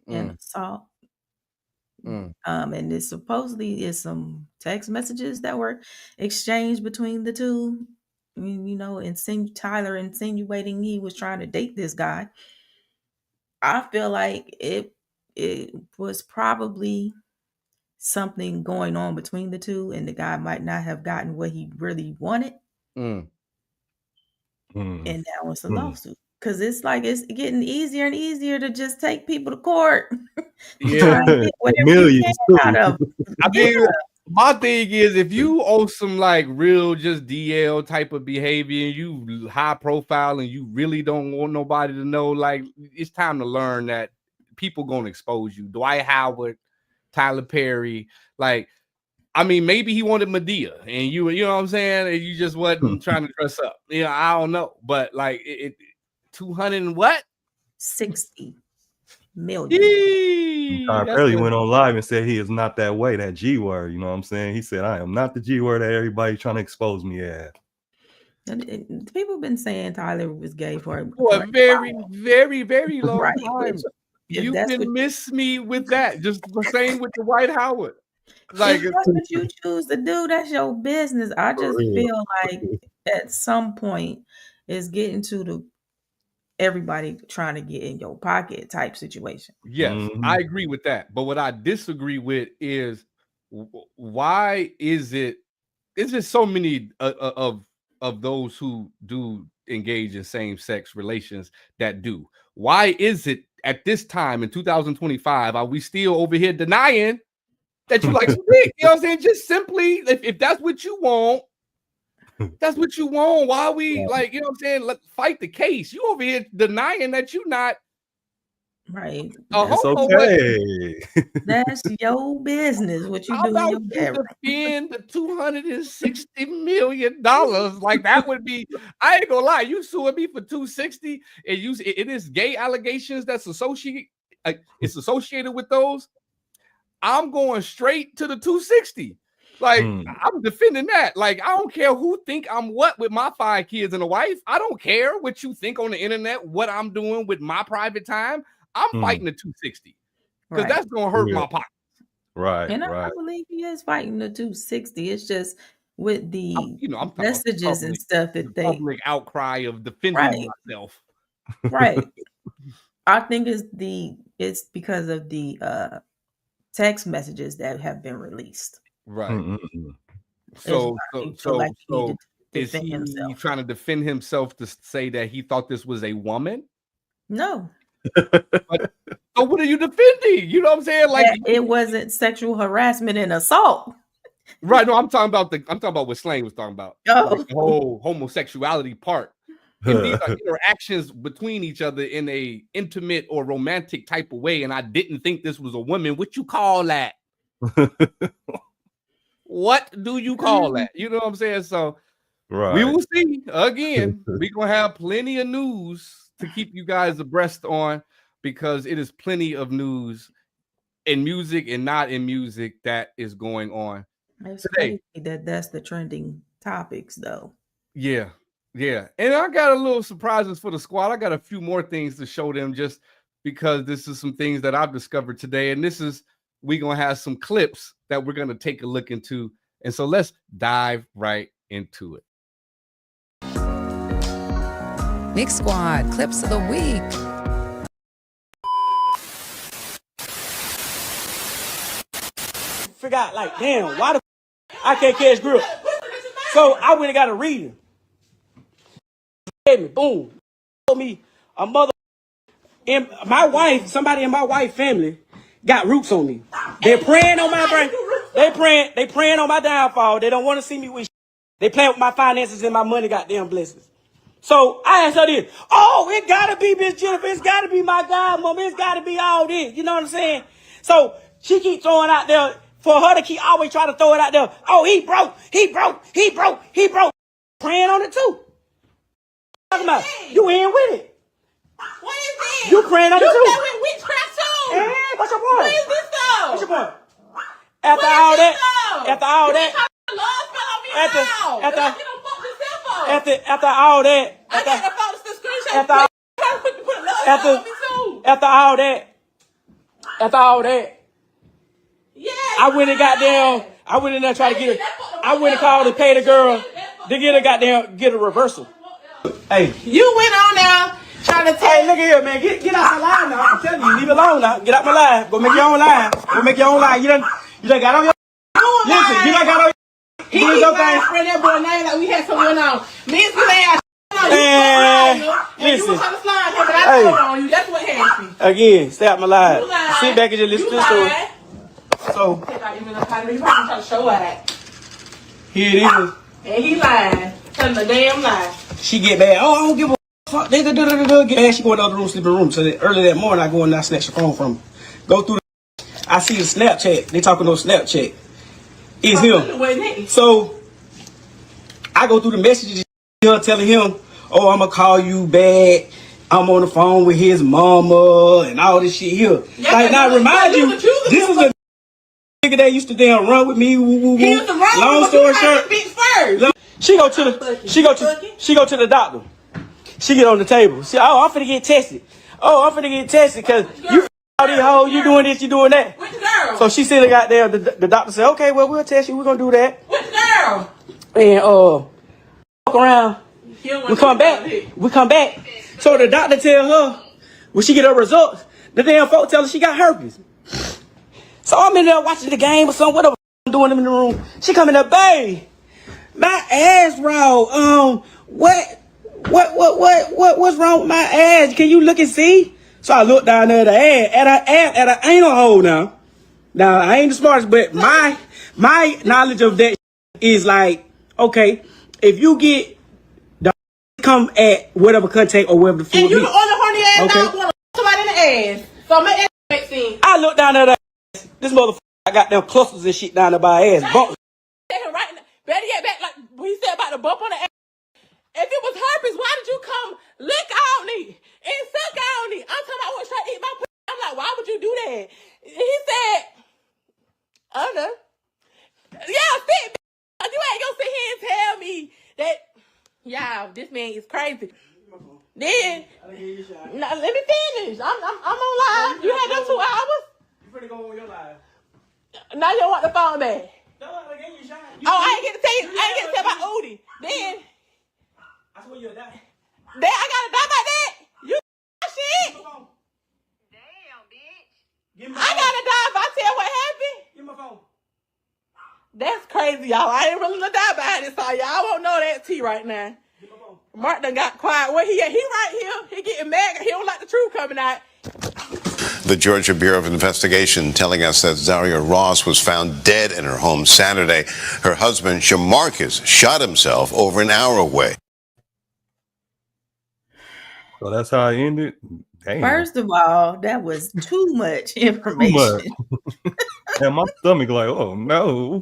[SPEAKER 5] and assault. And it supposedly is some text messages that were exchanged between the two. You know, Tyler insinuating he was trying to date this guy. I feel like it was probably something going on between the two, and the guy might not have gotten what he really wanted. And now it's a lawsuit. Because it's like it's getting easier and easier to just take people to court.
[SPEAKER 3] Yeah.
[SPEAKER 5] Get whatever you can out of them.
[SPEAKER 3] I mean, my thing is, if you owe some like real just DL type of behavior and you high profile and you really don't want nobody to know, like it's time to learn that people gonna expose you. Dwight Howard, Tyler Perry, like, I mean, maybe he wanted Medea and you know what I'm saying, and you just wasn't trying to dress up. Yeah, I don't know, but like it 200 and what?
[SPEAKER 5] 60 million.
[SPEAKER 6] Tyler Perry went on live and said he is not that way, that G word. You know what I'm saying? He said, I am not the G word that everybody trying to expose me as.
[SPEAKER 5] People have been saying Tyler was gay for
[SPEAKER 3] a very, very, very long time. You can miss me with that. Just the same with the Dwight Howard. Like,
[SPEAKER 5] if that's what you choose to do, that's your business. I just feel like at some point it's getting to the everybody trying to get in your pocket type situation.
[SPEAKER 3] Yes, I agree with that. But what I disagree with is why is it so many of those who do engage in same-sex relations that do? Why is it at this time in 2025 are we still over here denying that you like some dick? You know what I'm saying? Just simply, if that's what you want, that's what you want. Why we like, you know what I'm saying? Let's fight the case. You over here denying that you're not
[SPEAKER 5] right.
[SPEAKER 6] It's okay.
[SPEAKER 5] That's your business. What you
[SPEAKER 3] How
[SPEAKER 5] do
[SPEAKER 3] about
[SPEAKER 5] in your
[SPEAKER 3] you defend the $260 million? Like that would be, I ain't gonna lie, you suing me for 260 and it is gay allegations that's associated with those. I'm going straight to the 260. Like, I'm defending that. Like, I don't care who think I'm what with my 5 kids and a wife. I don't care what you think on the internet, what I'm doing with my private time. I'm fighting the 260 because that's going to hurt my pockets.
[SPEAKER 6] Right.
[SPEAKER 5] And I believe he is fighting the 260. It's just with the messages and stuff that they
[SPEAKER 3] public outcry of defending myself.
[SPEAKER 5] Right. I think it's because of the text messages that have been released.
[SPEAKER 3] Right. So is he trying to defend himself to say that he thought this was a woman?
[SPEAKER 5] No.
[SPEAKER 3] So what are you defending? You know what I'm saying? Like
[SPEAKER 5] it wasn't sexual harassment and assault.
[SPEAKER 3] Right. No, I'm talking about what Slang was talking about. Like the whole homosexuality part. And these are interactions between each other in a intimate or romantic type of way. And I didn't think this was a woman. What you call that? What do you call that? You know what I'm saying? So we will see. Again, we're going to have plenty of news to keep you guys abreast on, because it is plenty of news in music and not in music that is going on today.
[SPEAKER 5] That's the trending topics, though.
[SPEAKER 3] Yeah. Yeah. And I got a little surprises for the squad. I got a few more things to show them just because this is some things that I've discovered today. And we're going to have some clips that we're going to take a look into. And so let's dive right into it.
[SPEAKER 7] Mix Squad clips of the week.
[SPEAKER 8] Forgot, like, damn, why the I can't catch grip? So I went and got a reading. Boom. Told me a mother and my wife, somebody in my wife's family got roots on me. They're praying on my brain. They praying on my downfall. They don't want to see me with. They play with my finances and my money, goddamn blessings. So I asked her this. Oh, it gotta be Miss Jennifer. It's gotta be my godmama. It's gotta be all this. You know what I'm saying? So she keep throwing out there for her to keep always try to throw it out there. Oh, he broke. Praying on it too. Talking about you in with it.
[SPEAKER 9] What is this?
[SPEAKER 8] You praying on it too.
[SPEAKER 9] You play with witchcraft too.
[SPEAKER 8] Hey, what's your point?
[SPEAKER 9] What is this though?
[SPEAKER 8] What's your point? After all that, after all that,
[SPEAKER 9] Yeah.
[SPEAKER 8] I went and got down. I went in there trying to get her. I went and called and paid the girl to get her goddamn get a reversal. Hey,
[SPEAKER 9] You went on now trying to
[SPEAKER 8] hey, look at here, man. Get out my line now. I'm telling you, leave it alone now. Get out my line. Go make your own line. Go make your own line. You done got on your. Listen, you done got on.
[SPEAKER 9] He keep lying, spread that boy name like we had something on. Me and Slay,
[SPEAKER 8] listen.
[SPEAKER 9] You was trying to slide him, but I told on you. That's what happened.
[SPEAKER 8] Again, stay out my line.
[SPEAKER 9] You lied.
[SPEAKER 8] Sit back and just listen to the story. So,
[SPEAKER 9] He probably trying to show that.
[SPEAKER 8] here it is.
[SPEAKER 9] And he lying. Telling a damn lie.
[SPEAKER 8] She get mad. Oh, I don't give a fuck. Get mad. She go in the other room, sleeping room. So early that morning, I go in and I snatch the phone from her. Go through I see the Snapchat. They talking on Snapchat. It's him. So I go through the messages telling him, oh, I'm going to call you back. I'm on the phone with his mama and all this shit here.
[SPEAKER 9] Yeah,
[SPEAKER 8] like, now remind you, this is a nigga that used to damn run with me.
[SPEAKER 9] He used to run
[SPEAKER 8] Long
[SPEAKER 9] with
[SPEAKER 8] story short,
[SPEAKER 9] first.
[SPEAKER 8] she go to the doctor. She get on the table. She, oh, I'm finna get tested. Oh, I'm finna get tested because you all these hoes, you doing this, you doing that.
[SPEAKER 9] Which girl?
[SPEAKER 8] So she said, got there. The doctor said, okay, well, we'll test you. We're gonna do that.
[SPEAKER 9] Which girl?
[SPEAKER 8] And walk around. We come back. So the doctor tell her when she get her results, the damn folks tell her she got herpes. So I'm in there watching the game or something, whatever I'm doing in the room. She come in there, babe, my ass raw. What's wrong with my ass? Can you look and see? So I look down there at her anal hole now. Now I ain't the smartest, but my knowledge of that is like, okay, if you get the come at whatever contact or whatever the food
[SPEAKER 9] And you
[SPEAKER 8] be.
[SPEAKER 9] the only horny ass
[SPEAKER 8] Okay.
[SPEAKER 9] dog want to somebody in the ass. So make that make sense.
[SPEAKER 8] I look down at her ass. This motherfucker got them clusters and shit down there by her ass. Bump.
[SPEAKER 9] Right now. Better get back like we said about the bump on the ass. If it was herpes, why did you come lick on me and suck on me? I'm talking about I was trying to eat my pussy. I'm like, why would you do that? He said, I don't know. Yeah, sit. You ain't gonna sit here and tell me that, y'all, this man is crazy. Then, now, let me finish. I'm on live. You had them 2 hours.
[SPEAKER 8] You finna go on your live.
[SPEAKER 9] Now you want the phone back.
[SPEAKER 8] No, I gave you a shot.
[SPEAKER 9] I ain't get to tell you. I ain't get to tell about Udi. Then.
[SPEAKER 8] I swear you'll die.
[SPEAKER 9] Then I gotta die about that. You shit.
[SPEAKER 10] Damn, bitch.
[SPEAKER 8] Give me my
[SPEAKER 9] I
[SPEAKER 8] phone.
[SPEAKER 9] gotta die if I tell what happened.
[SPEAKER 8] Give me my phone.
[SPEAKER 9] That's crazy, y'all. I ain't really gonna die about it, so y'all won't know that tea right now.
[SPEAKER 8] Give me my phone.
[SPEAKER 9] Mark done got quiet. Where he at? He right here. He getting mad. He don't like the truth coming out.
[SPEAKER 11] The Georgia Bureau of Investigation telling us that Zaria Ross was found dead in her home Saturday. Her husband, Shamarcus, shot himself over an hour away.
[SPEAKER 6] So that's how I ended. Damn.
[SPEAKER 5] First of all, that was too much information.
[SPEAKER 6] And my stomach like, oh no,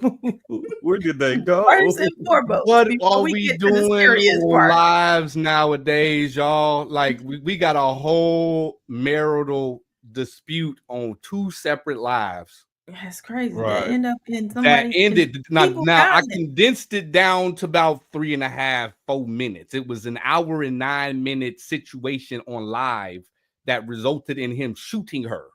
[SPEAKER 6] where did they go?
[SPEAKER 5] First and foremost,
[SPEAKER 3] What
[SPEAKER 5] before
[SPEAKER 3] are
[SPEAKER 5] we
[SPEAKER 3] we
[SPEAKER 5] get to the
[SPEAKER 3] doing
[SPEAKER 5] serious
[SPEAKER 3] on
[SPEAKER 5] part.
[SPEAKER 3] lives nowadays, y'all? Like we got a whole marital dispute on 2 separate lives.
[SPEAKER 5] That's crazy.
[SPEAKER 6] Right.
[SPEAKER 5] That end up in
[SPEAKER 3] That
[SPEAKER 5] somebody.
[SPEAKER 3] ended. Now
[SPEAKER 5] people
[SPEAKER 3] I
[SPEAKER 5] found it.
[SPEAKER 3] condensed it down to about 3.5, 4 minutes. It was an hour and 9-minute situation on live that resulted in him shooting her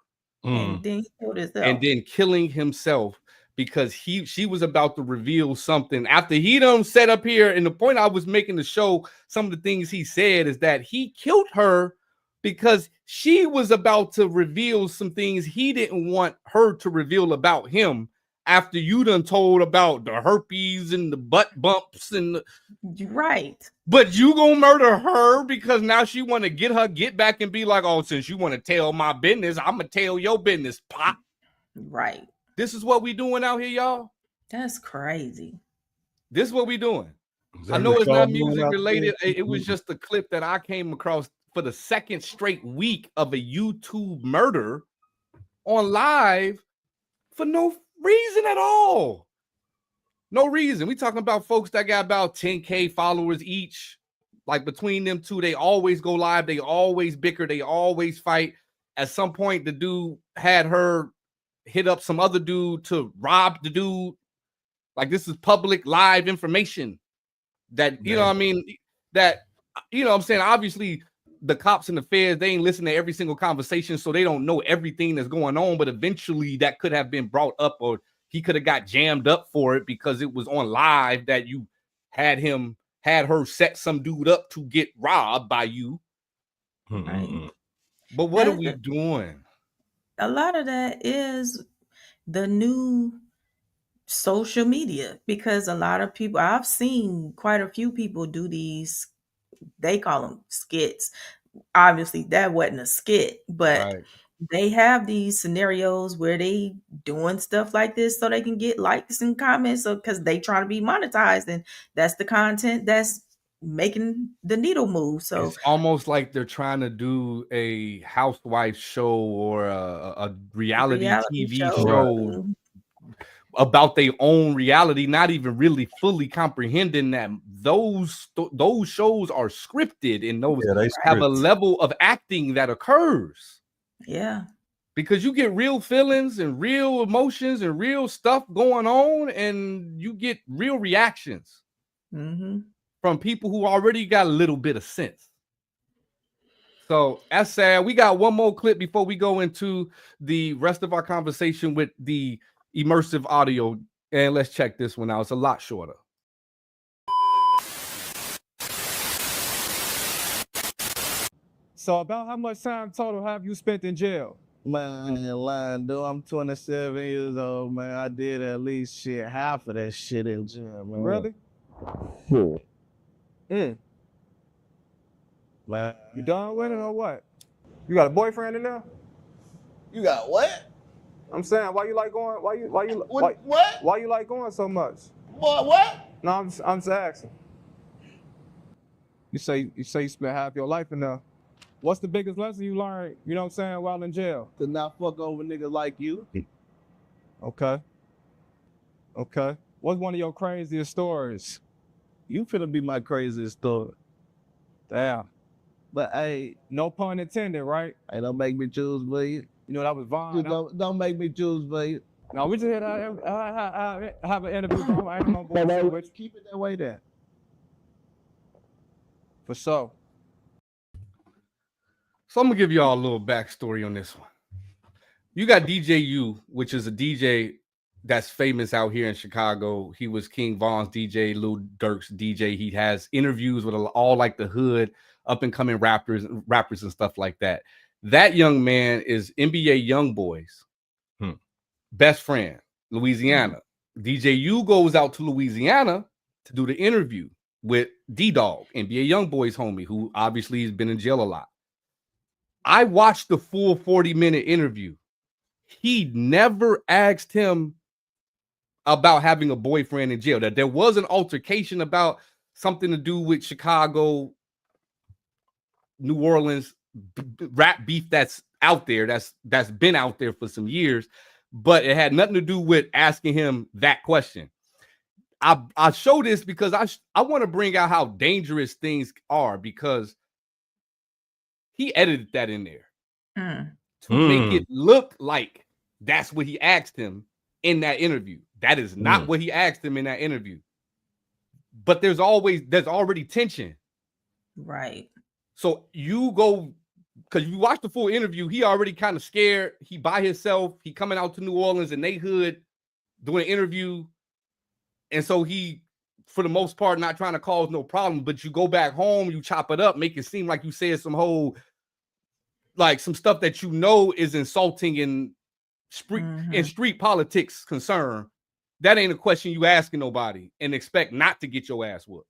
[SPEAKER 5] And then he killed himself.
[SPEAKER 3] and then killing himself because she was about to reveal something after he done set up here. And the point I was making to show some of the things he said is that he killed her because she was about to reveal some things he didn't want her to reveal about him after you done told about the herpes and the butt bumps and
[SPEAKER 5] You're right.
[SPEAKER 3] but you gonna murder her because now she want to get back and be like, oh, since you want to tell my business, I'm gonna tell your business, pop.
[SPEAKER 5] Right.
[SPEAKER 3] This is what we doing out here, y'all.
[SPEAKER 5] That's crazy.
[SPEAKER 3] This is what we doing.
[SPEAKER 6] Is
[SPEAKER 3] I
[SPEAKER 6] that
[SPEAKER 3] know
[SPEAKER 6] what
[SPEAKER 3] it's
[SPEAKER 6] y'all
[SPEAKER 3] not
[SPEAKER 6] doing
[SPEAKER 3] music
[SPEAKER 6] out
[SPEAKER 3] related.
[SPEAKER 6] there?
[SPEAKER 3] It was just a clip that I came across for the 2nd straight week of a YouTube murder on live for no reason at all. No reason. We talking about folks that got about 10K followers each. Like between them two, they always go live. They always bicker. They always fight. At some point, the dude had her hit up some other dude to rob the dude. Like this is public live information that, you know what I mean? That, you know what I'm saying? Obviously, the cops and the feds, they ain't listen to every single conversation, so they don't know everything that's going on. But eventually, that could have been brought up, or he could have got jammed up for it because it was on live that you had her set some dude up to get robbed by you.
[SPEAKER 5] Right.
[SPEAKER 3] But what are we doing?
[SPEAKER 5] A lot of that is the new social media, because a lot of people, I've seen quite a few people do these, they call them skits. Obviously that wasn't a skit, but they have these scenarios where they doing stuff like this so they can get likes and comments, so because they trying to be monetized, and that's the content that's making the needle move. So
[SPEAKER 3] it's almost like they're trying to do a housewife show or a reality TV show about their own reality, not even really fully comprehending that those shows are scripted, and those have a level of acting that occurs.
[SPEAKER 5] Yeah.
[SPEAKER 3] Because you get real feelings and real emotions and real stuff going on, and you get real reactions from people who already got a little bit of sense. So that's sad. We got one more clip before we go into the rest of our conversation with the immersive audio, and let's check this one out. It's a lot shorter.
[SPEAKER 12] So about how much time total have you spent in jail?
[SPEAKER 13] Man, I ain't lying, dude. I'm 27 years old, man. I did at least half of that shit in jail, man.
[SPEAKER 12] Really?
[SPEAKER 13] Man.
[SPEAKER 12] You done with it or what? You got a boyfriend in there?
[SPEAKER 13] You got what?
[SPEAKER 12] I'm saying, why you like going? Why you
[SPEAKER 13] what?
[SPEAKER 12] Why you like going so much?
[SPEAKER 13] What?
[SPEAKER 12] No, I'm just asking. You say you spent half your life in there. What's the biggest lesson you learned, you know what I'm saying, while in jail?
[SPEAKER 13] To not fuck over niggas like you.
[SPEAKER 12] Okay. What's one of your craziest stories?
[SPEAKER 13] You finna be my craziest story.
[SPEAKER 12] Damn.
[SPEAKER 13] But hey,
[SPEAKER 12] no pun intended, right?
[SPEAKER 13] Hey, don't make me choose for you.
[SPEAKER 12] You know, that was Vaughn.
[SPEAKER 13] Don't make me choose for you.
[SPEAKER 12] No, we just had to have an interview. I ain't gonna bullshit.
[SPEAKER 13] Keep it that way there.
[SPEAKER 12] For sure.
[SPEAKER 3] So I'm gonna give y'all a little backstory on this one. You got DJ U, which is a DJ that's famous out here in Chicago. He was King Von's DJ, Lil Durk's DJ. He has interviews with all like the hood, up and coming rappers and stuff like that. That young man is NBA Youngboy's best friend, Louisiana. DJ U goes out to Louisiana to do the interview with D-Dog, NBA Youngboy's homie, who obviously has been in jail a lot. I watched the full 40-minute interview. He never asked him about having a boyfriend in jail. That there was an altercation about something to do with Chicago, New Orleans rap beef that's out there, that's been out there for some years, but it had nothing to do with asking him that question. I show this because I want to bring out how dangerous things are, because he edited that in there to make it look like that's what he asked him in that interview. That is not what he asked him in that interview. But there's already tension.
[SPEAKER 5] Right.
[SPEAKER 3] So you go, because you watch the full interview, he already kind of scared. He by himself. He coming out to New Orleans in they hood doing an interview. And so he, for the most part, not trying to cause no problem. But you go back home, you chop it up, make it seem like you said some some stuff that you know is insulting and street politics concern. That ain't a question you asking nobody and expect not to get your ass whooped.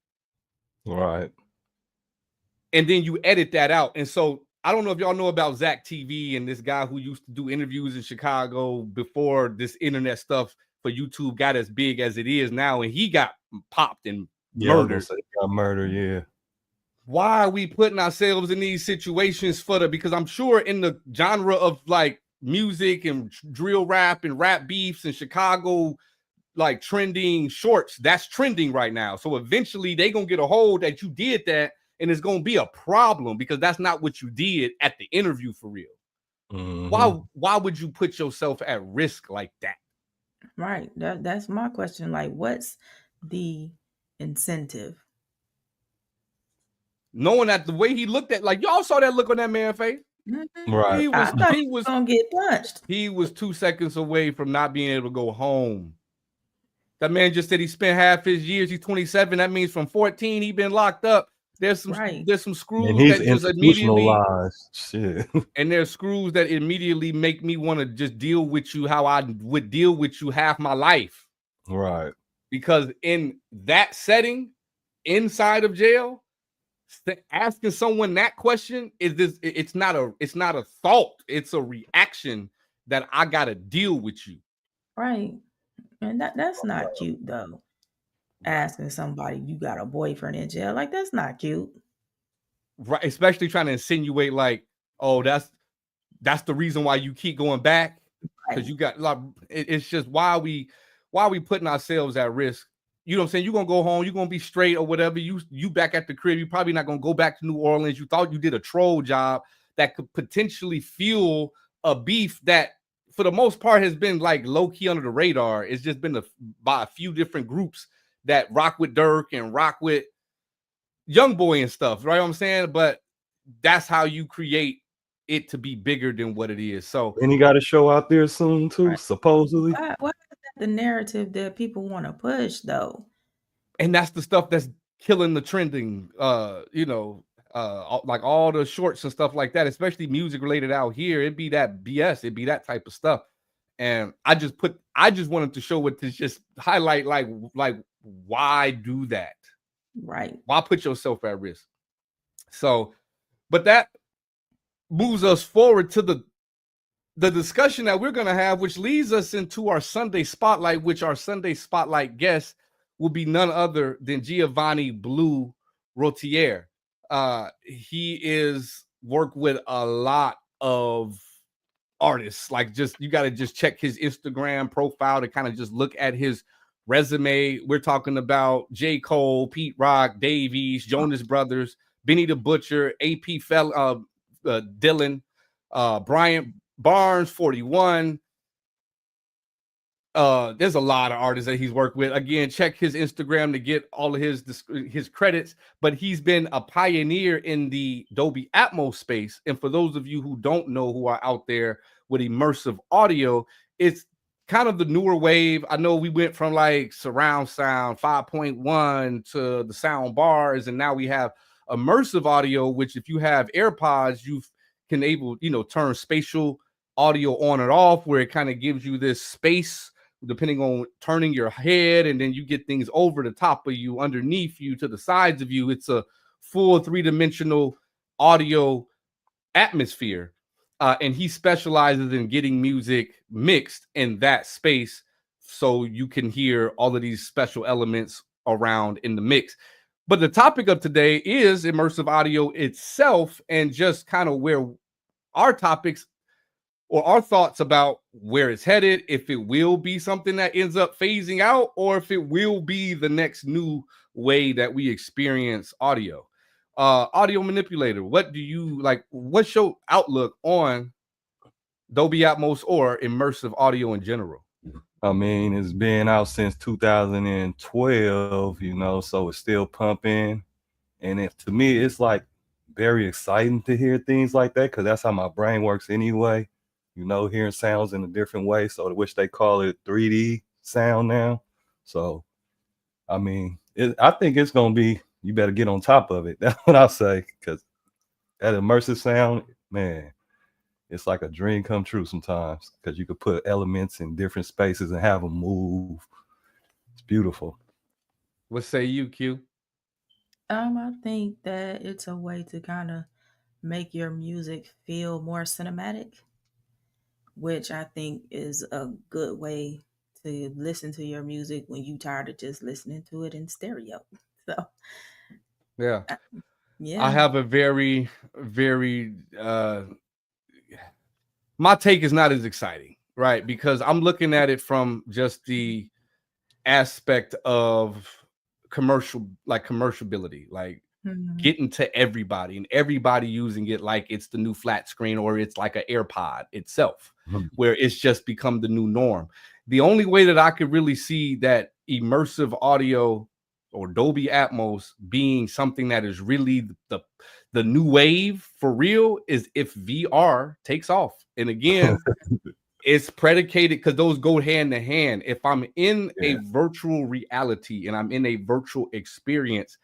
[SPEAKER 6] Right.
[SPEAKER 3] And then you edit that out. And so I don't know if y'all know about Zach TV and this guy who used to do interviews in Chicago before this internet stuff for YouTube got as big as it is now. And he got popped and murdered.
[SPEAKER 6] Got murdered, yeah.
[SPEAKER 3] Why are we putting ourselves in these situations because I'm sure in the genre of like music and drill rap and rap beefs in Chicago, like trending shorts, that's trending right now. So eventually they gonna get a hold that you did that, and it's gonna be a problem because that's not what you did at the interview for real. Why would you put yourself at risk like that?
[SPEAKER 5] Right. That's my question. Like, what's the incentive?
[SPEAKER 3] knowing that the way he looked at, like y'all saw that look on that man's face.
[SPEAKER 6] Right.
[SPEAKER 5] I thought he was gonna get punched.
[SPEAKER 3] He was 2 seconds away from not being able to go home. That man just said he spent half his years. He's 27. That means from 14 he been locked up. There's some screws
[SPEAKER 6] And he's
[SPEAKER 3] that just immediately
[SPEAKER 6] institutionalized. Shit.
[SPEAKER 3] and there's screws that immediately make me want to just deal with you how I would deal with you half my life.
[SPEAKER 6] Right.
[SPEAKER 3] Because in that setting, inside of jail, asking someone that question it's not a thought, it's a reaction that I gotta deal with you.
[SPEAKER 5] Right. And that's not cute though. Asking somebody you got a boyfriend in jail, like that's not cute.
[SPEAKER 3] Right, especially trying to insinuate like, oh, that's the reason why you keep going back, because you got like it's just why we putting ourselves at risk. You know what I'm saying? You're gonna go home, you're gonna be straight or whatever. You back at the crib, you're probably not gonna go back to New Orleans. You thought you did a troll job that could potentially fuel a beef that for the most part has been like low-key under the radar. It's just been by a few different groups that rock with Dirk and rock with Young Boy and stuff, right? What I'm saying, but that's how you create it to be bigger than what it is. So,
[SPEAKER 6] and he got a show out there soon too, supposedly.
[SPEAKER 5] What is the narrative that people want to push though?
[SPEAKER 3] And that's the stuff that's killing the trending. Like all the shorts and stuff like that, especially music related out here. It'd be that BS. It'd be that type of stuff. And I just wanted to show it to just highlight like why do that?
[SPEAKER 5] Right.
[SPEAKER 3] Why put yourself at risk? So, but that moves us forward to the discussion that we're going to have, which leads us into our Sunday Spotlight, which our Sunday Spotlight guest will be none other than Giovanni Blue Rotier. He is worked with a lot of artists. Like, just you got to just check his Instagram profile to kind of just look at his resume. We're talking about J. Cole, Pete Rock, Dave East, Jonas Brothers, Benny the Butcher, AP Dylan, Bryant Barnes, 41. There's a lot of artists that he's worked with. Again, check his Instagram to get all of his credits. But he's been a pioneer in the Dolby Atmos space. And for those of you who don't know, who are out there with immersive audio, it's kind of the newer wave. I know we went from like surround sound 5.1 to the sound bars, and now we have immersive audio, which if you have AirPods, you can turn spatial audio on and off, where it kind of gives you this space depending on turning your head, and then you get things over the top of you, underneath you, to the sides of you. It's a full 3-dimensional audio atmosphere. And he specializes in getting music mixed in that space so you can hear all of these special elements around in the mix. But the topic of today is immersive audio itself, and just kind of where our topics or our thoughts about where it's headed, if it will be something that ends up phasing out, or if it will be the next new way that we experience audio. Audio manipulator, what do you like? What's your outlook on Dolby Atmos or immersive audio in general?
[SPEAKER 6] I mean, it's been out since 2012, so it's still pumping. And to me, it's like very exciting to hear things like that, because that's how my brain works anyway. Hearing sounds in a different way. So I wish they call it 3D sound now. So, I mean, I think it's going to be, you better get on top of it. That's what I'll say, because that immersive sound, man, it's like a dream come true sometimes, because you could put elements in different spaces and have them move. It's beautiful.
[SPEAKER 3] What say you, Q?
[SPEAKER 5] I think that it's a way to kind of make your music feel more cinematic, which I think is a good way to listen to your music when you tired of just listening to it in stereo. So,
[SPEAKER 3] yeah.
[SPEAKER 5] Yeah.
[SPEAKER 3] I have a very, very, my take is not as exciting, right? Because I'm looking at it from just the aspect of commercialability, like getting to everybody and everybody using it like it's the new flat screen, or it's like an AirPod itself, where it's just become the new norm. The only way that I could really see that immersive audio or Dolby Atmos being something that is really the new wave for real is if VR takes off. And again, it's predicated because those go hand to hand. If I'm in a virtual reality and I'm in a virtual experience,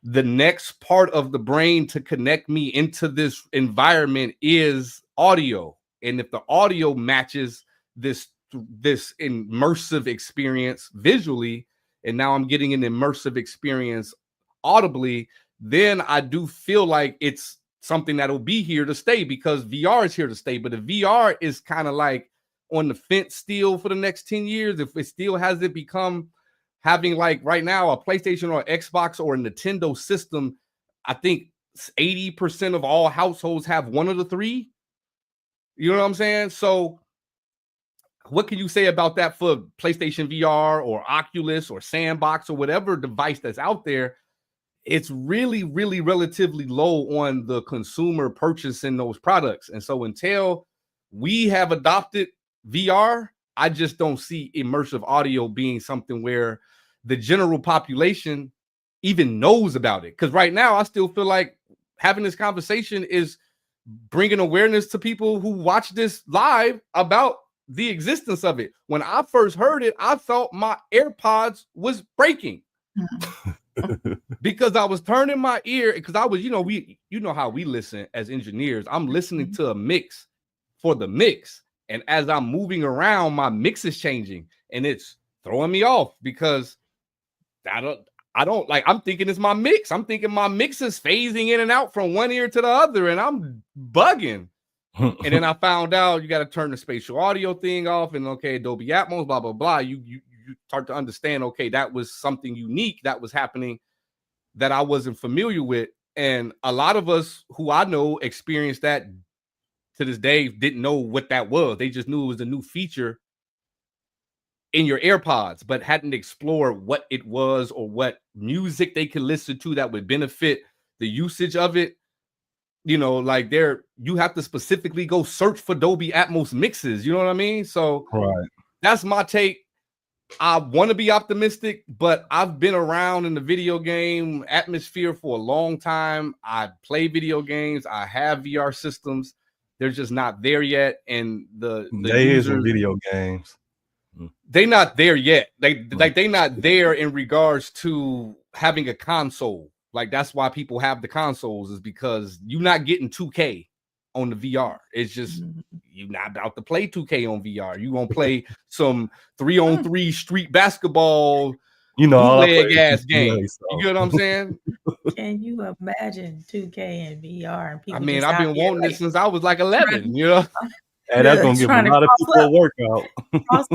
[SPEAKER 3] the next part of the brain to connect me into this environment is audio. And if the audio matches this immersive experience visually, and now I'm getting an immersive experience audibly, then I do feel like it's something that'll be here to stay because VR is here to stay. But if VR is kind of like on the fence still for the next 10 years, if it still hasn't become having like right now a PlayStation or Xbox or a Nintendo system, I think 80% of all households have one of the three. You know what I'm saying? So what can you say about that for PlayStation VR or Oculus or Sandbox or whatever device that's out there? It's really, really relatively low on the consumer purchasing those products. And so until we have adopted VR, I just don't see immersive audio being something where the general population even knows about it. Because right now, I still feel like having this conversation is bringing awareness to people who watch this live about the existence of it. When I first heard it, I thought my AirPods was breaking because I was turning my ear because I was, you know how we listen as engineers. I'm listening to a mix for the mix. And as I'm moving around, my mix is changing and it's throwing me off because I don't like, I'm thinking it's my mix. I'm thinking my mix is phasing in and out from one ear to the other and I'm bugging. And then I found out you got to turn the spatial audio thing off and okay, Dolby Atmos, blah, blah, blah. You start to understand, okay, that was something unique that was happening that I wasn't familiar with. And a lot of us who I know experienced that to this day didn't know what that was. They just knew it was a new feature in your AirPods, but hadn't explored what it was or what music they could listen to that would benefit the usage of it. Like you have to specifically go search for Dolby Atmos mixes. You know what I mean? So that's my take. I want to be optimistic, but I've been around in the video game atmosphere for a long time. I play video games. I have VR systems. They're just not there yet. And the
[SPEAKER 6] users in video games.
[SPEAKER 3] They're not there yet. They're not there in regards to having a console. Like that's why people have the consoles is because you're not getting 2K on the VR. It's just you're not about to play 2K on VR. You gonna play some 3-on-3 street basketball, bootleg ass game. So. You get what I'm saying?
[SPEAKER 5] Can you imagine 2K and VR and people?
[SPEAKER 3] I mean, I've been wanting this since I was like 11. You know.
[SPEAKER 6] And that's gonna give a lot of people a workout.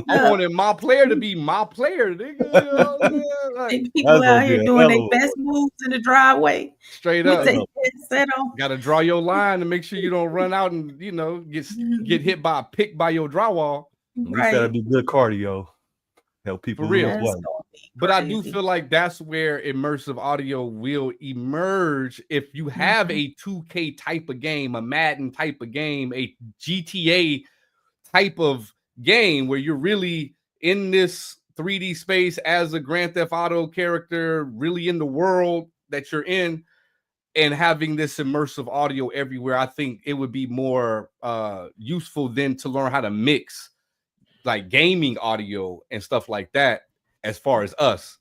[SPEAKER 3] I wanted my player to be my player, nigga.
[SPEAKER 5] People out here doing their best moves in the driveway.
[SPEAKER 3] Straight up. Got to draw your line to make sure you don't run out and get hit by a pick by your drywall.
[SPEAKER 6] It's gotta be good cardio. Help people
[SPEAKER 3] for real. But I do feel like that's where immersive audio will emerge if you have a 2K type of game, a Madden type of game, a GTA type of game where you're really in this 3D space as a Grand Theft Auto character, really in the world that you're in, and having this immersive audio everywhere. I think it would be more useful than to learn how to mix like gaming audio and stuff like that as far as us,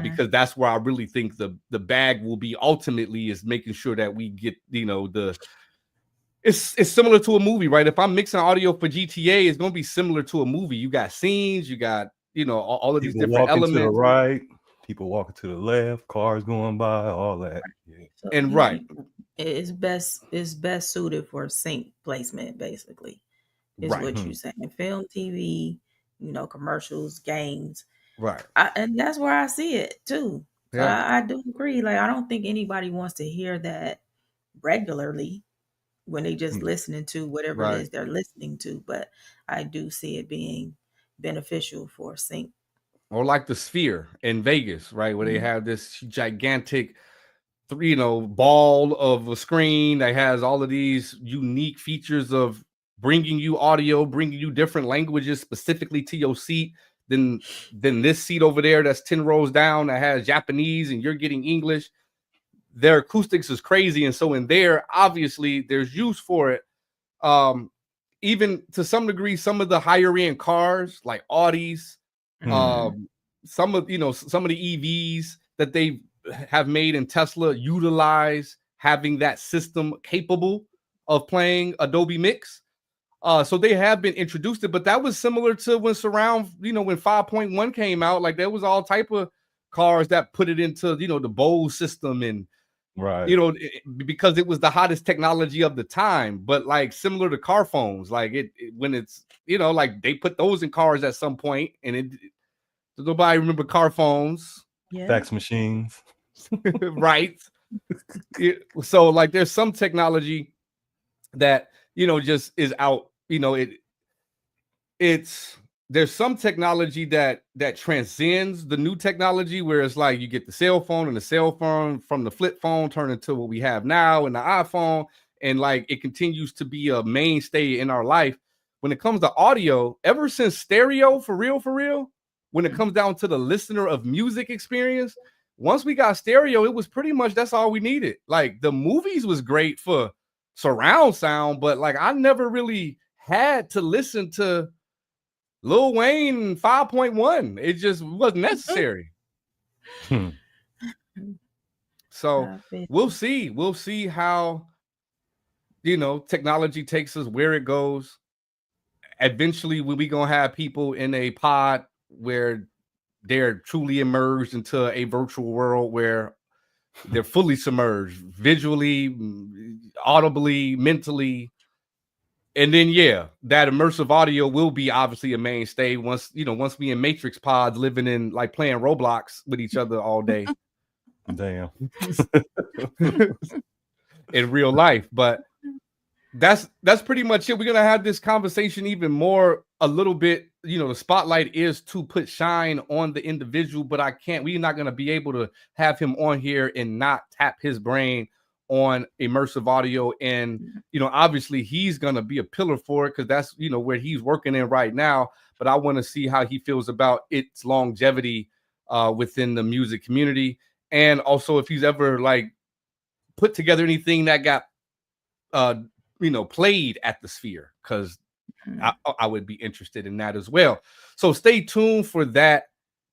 [SPEAKER 3] because that's where I really think the bag will be ultimately is making sure that we get, it's similar to a movie, right? If I'm mixing audio for GTA, it's going to be similar to a movie. You got scenes, you got, all of these different elements.
[SPEAKER 6] To the right, people walking to the left, cars going by, all that. Yeah.
[SPEAKER 5] So,
[SPEAKER 3] and
[SPEAKER 5] it's best suited for sync placement, basically. Is what you're saying. Film, TV, commercials, games.
[SPEAKER 3] Right.
[SPEAKER 5] And that's where I see it too. So I do agree. Like, I don't think anybody wants to hear that regularly when they just listening to whatever it is they're listening to. But I do see it being beneficial for sync.
[SPEAKER 3] Or like the Sphere in Vegas, right? Where they have this gigantic, ball of a screen that has all of these unique features of bringing you audio, bringing you different languages specifically to your seat. than this seat over there that's 10 rows down that has Japanese and you're getting English. Their acoustics is crazy. And so in there, obviously, there's use for it. Even to some degree, some of the higher end cars like Audis, some of the EVs that they have made in Tesla utilize having that system capable of playing Adobe Mix. So they have been introduced to it, but that was similar to when surround, when 5.1 came out. Like there was all type of cars that put it into, the Bose system and
[SPEAKER 6] right,
[SPEAKER 3] because it was the hottest technology of the time. But like similar to car phones, like when it's like they put those in cars at some point, and nobody remember car phones,
[SPEAKER 6] fax machines,
[SPEAKER 3] right? So like there's some technology that just is out. There's some technology that transcends the new technology, where it's like you get the cell phone, and the cell phone from the flip phone turn into what we have now in the iPhone, and like it continues to be a mainstay in our life. When it comes to audio, ever since stereo, for real, when it comes down to the listener of music experience, once we got stereo, it was pretty much that's all we needed. Like the movies was great for surround sound, but like I never really had to listen to Lil Wayne 5.1. It just wasn't necessary. So we'll see how technology takes us, where it goes. Eventually we gonna have people in a pod where they're truly immersed into a virtual world where they're fully submerged visually, audibly, mentally. And then, that immersive audio will be obviously a mainstay once we in Matrix pods living in like playing Roblox with each other all day.
[SPEAKER 6] Damn.
[SPEAKER 3] In real life. But that's pretty much it. We're going to have this conversation even more a little bit. The spotlight is to put shine on the individual, but we're not going to be able to have him on here and not tap his brain on immersive audio. And obviously he's gonna be a pillar for it because that's where he's working in right now. But I want to see how he feels about its longevity within the music community, and also if he's ever like put together anything that got played at the Sphere, because I would be interested in that as well. So stay tuned for that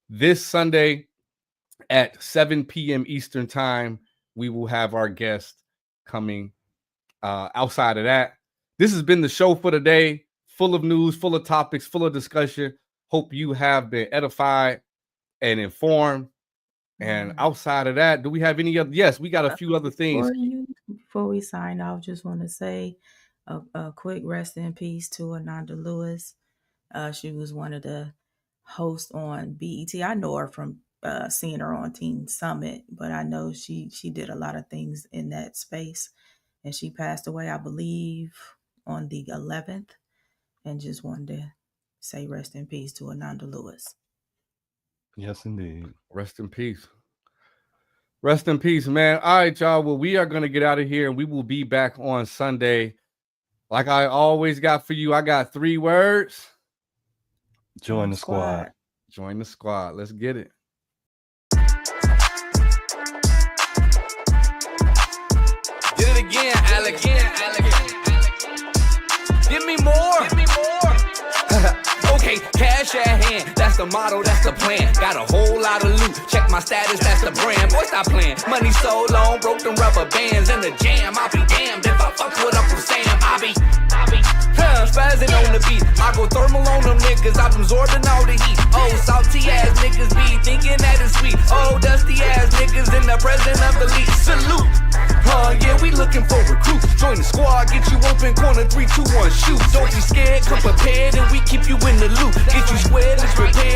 [SPEAKER 3] this Sunday at 7 p.m. Eastern time. We will have our guest coming. Outside of that, this has been the show for today. Full of news, full of topics, full of discussion. Hope you have been edified and informed. And outside of that, do we have any other? Yes, we got a few other things.
[SPEAKER 5] Before we sign off, just want to say a quick rest in peace to Ananda Lewis. She was one of the hosts on BET. I know her from seeing her on Teen Summit, but I know she did a lot of things in that space, and she passed away, I believe, on the 11th, and just wanted to say rest in peace to Ananda Lewis.
[SPEAKER 6] Yes, indeed.
[SPEAKER 3] Rest in peace. Rest in peace, man. All right, y'all. Well, we are going to get out of here, and we will be back on Sunday. Like I always got for you, I got 3 words.
[SPEAKER 6] Join the squad.
[SPEAKER 3] Join the squad. Let's get it.
[SPEAKER 2] Get it again, Alex. Give me more. Okay, cash at hand. That's the motto, that's the plan. Got a whole lot of loot. Check my status, that's the brand. Boy, stop playing. Money so long, broke them rubber bands in the jam. I'll be damned if I fuck with Uncle Sam. I be spazzing on the beat. I go thermal on them niggas. I'm absorbing all the heat. Oh, salty ass niggas be thinking that it's sweet. Oh, dusty ass niggas in the presence of the lead. Salute. Yeah, we looking for recruits. Join the squad, get you open, corner 3, 2, 1, shoot. Don't be scared, come prepared, and we keep you in the loop. Get you squared, let's prepare.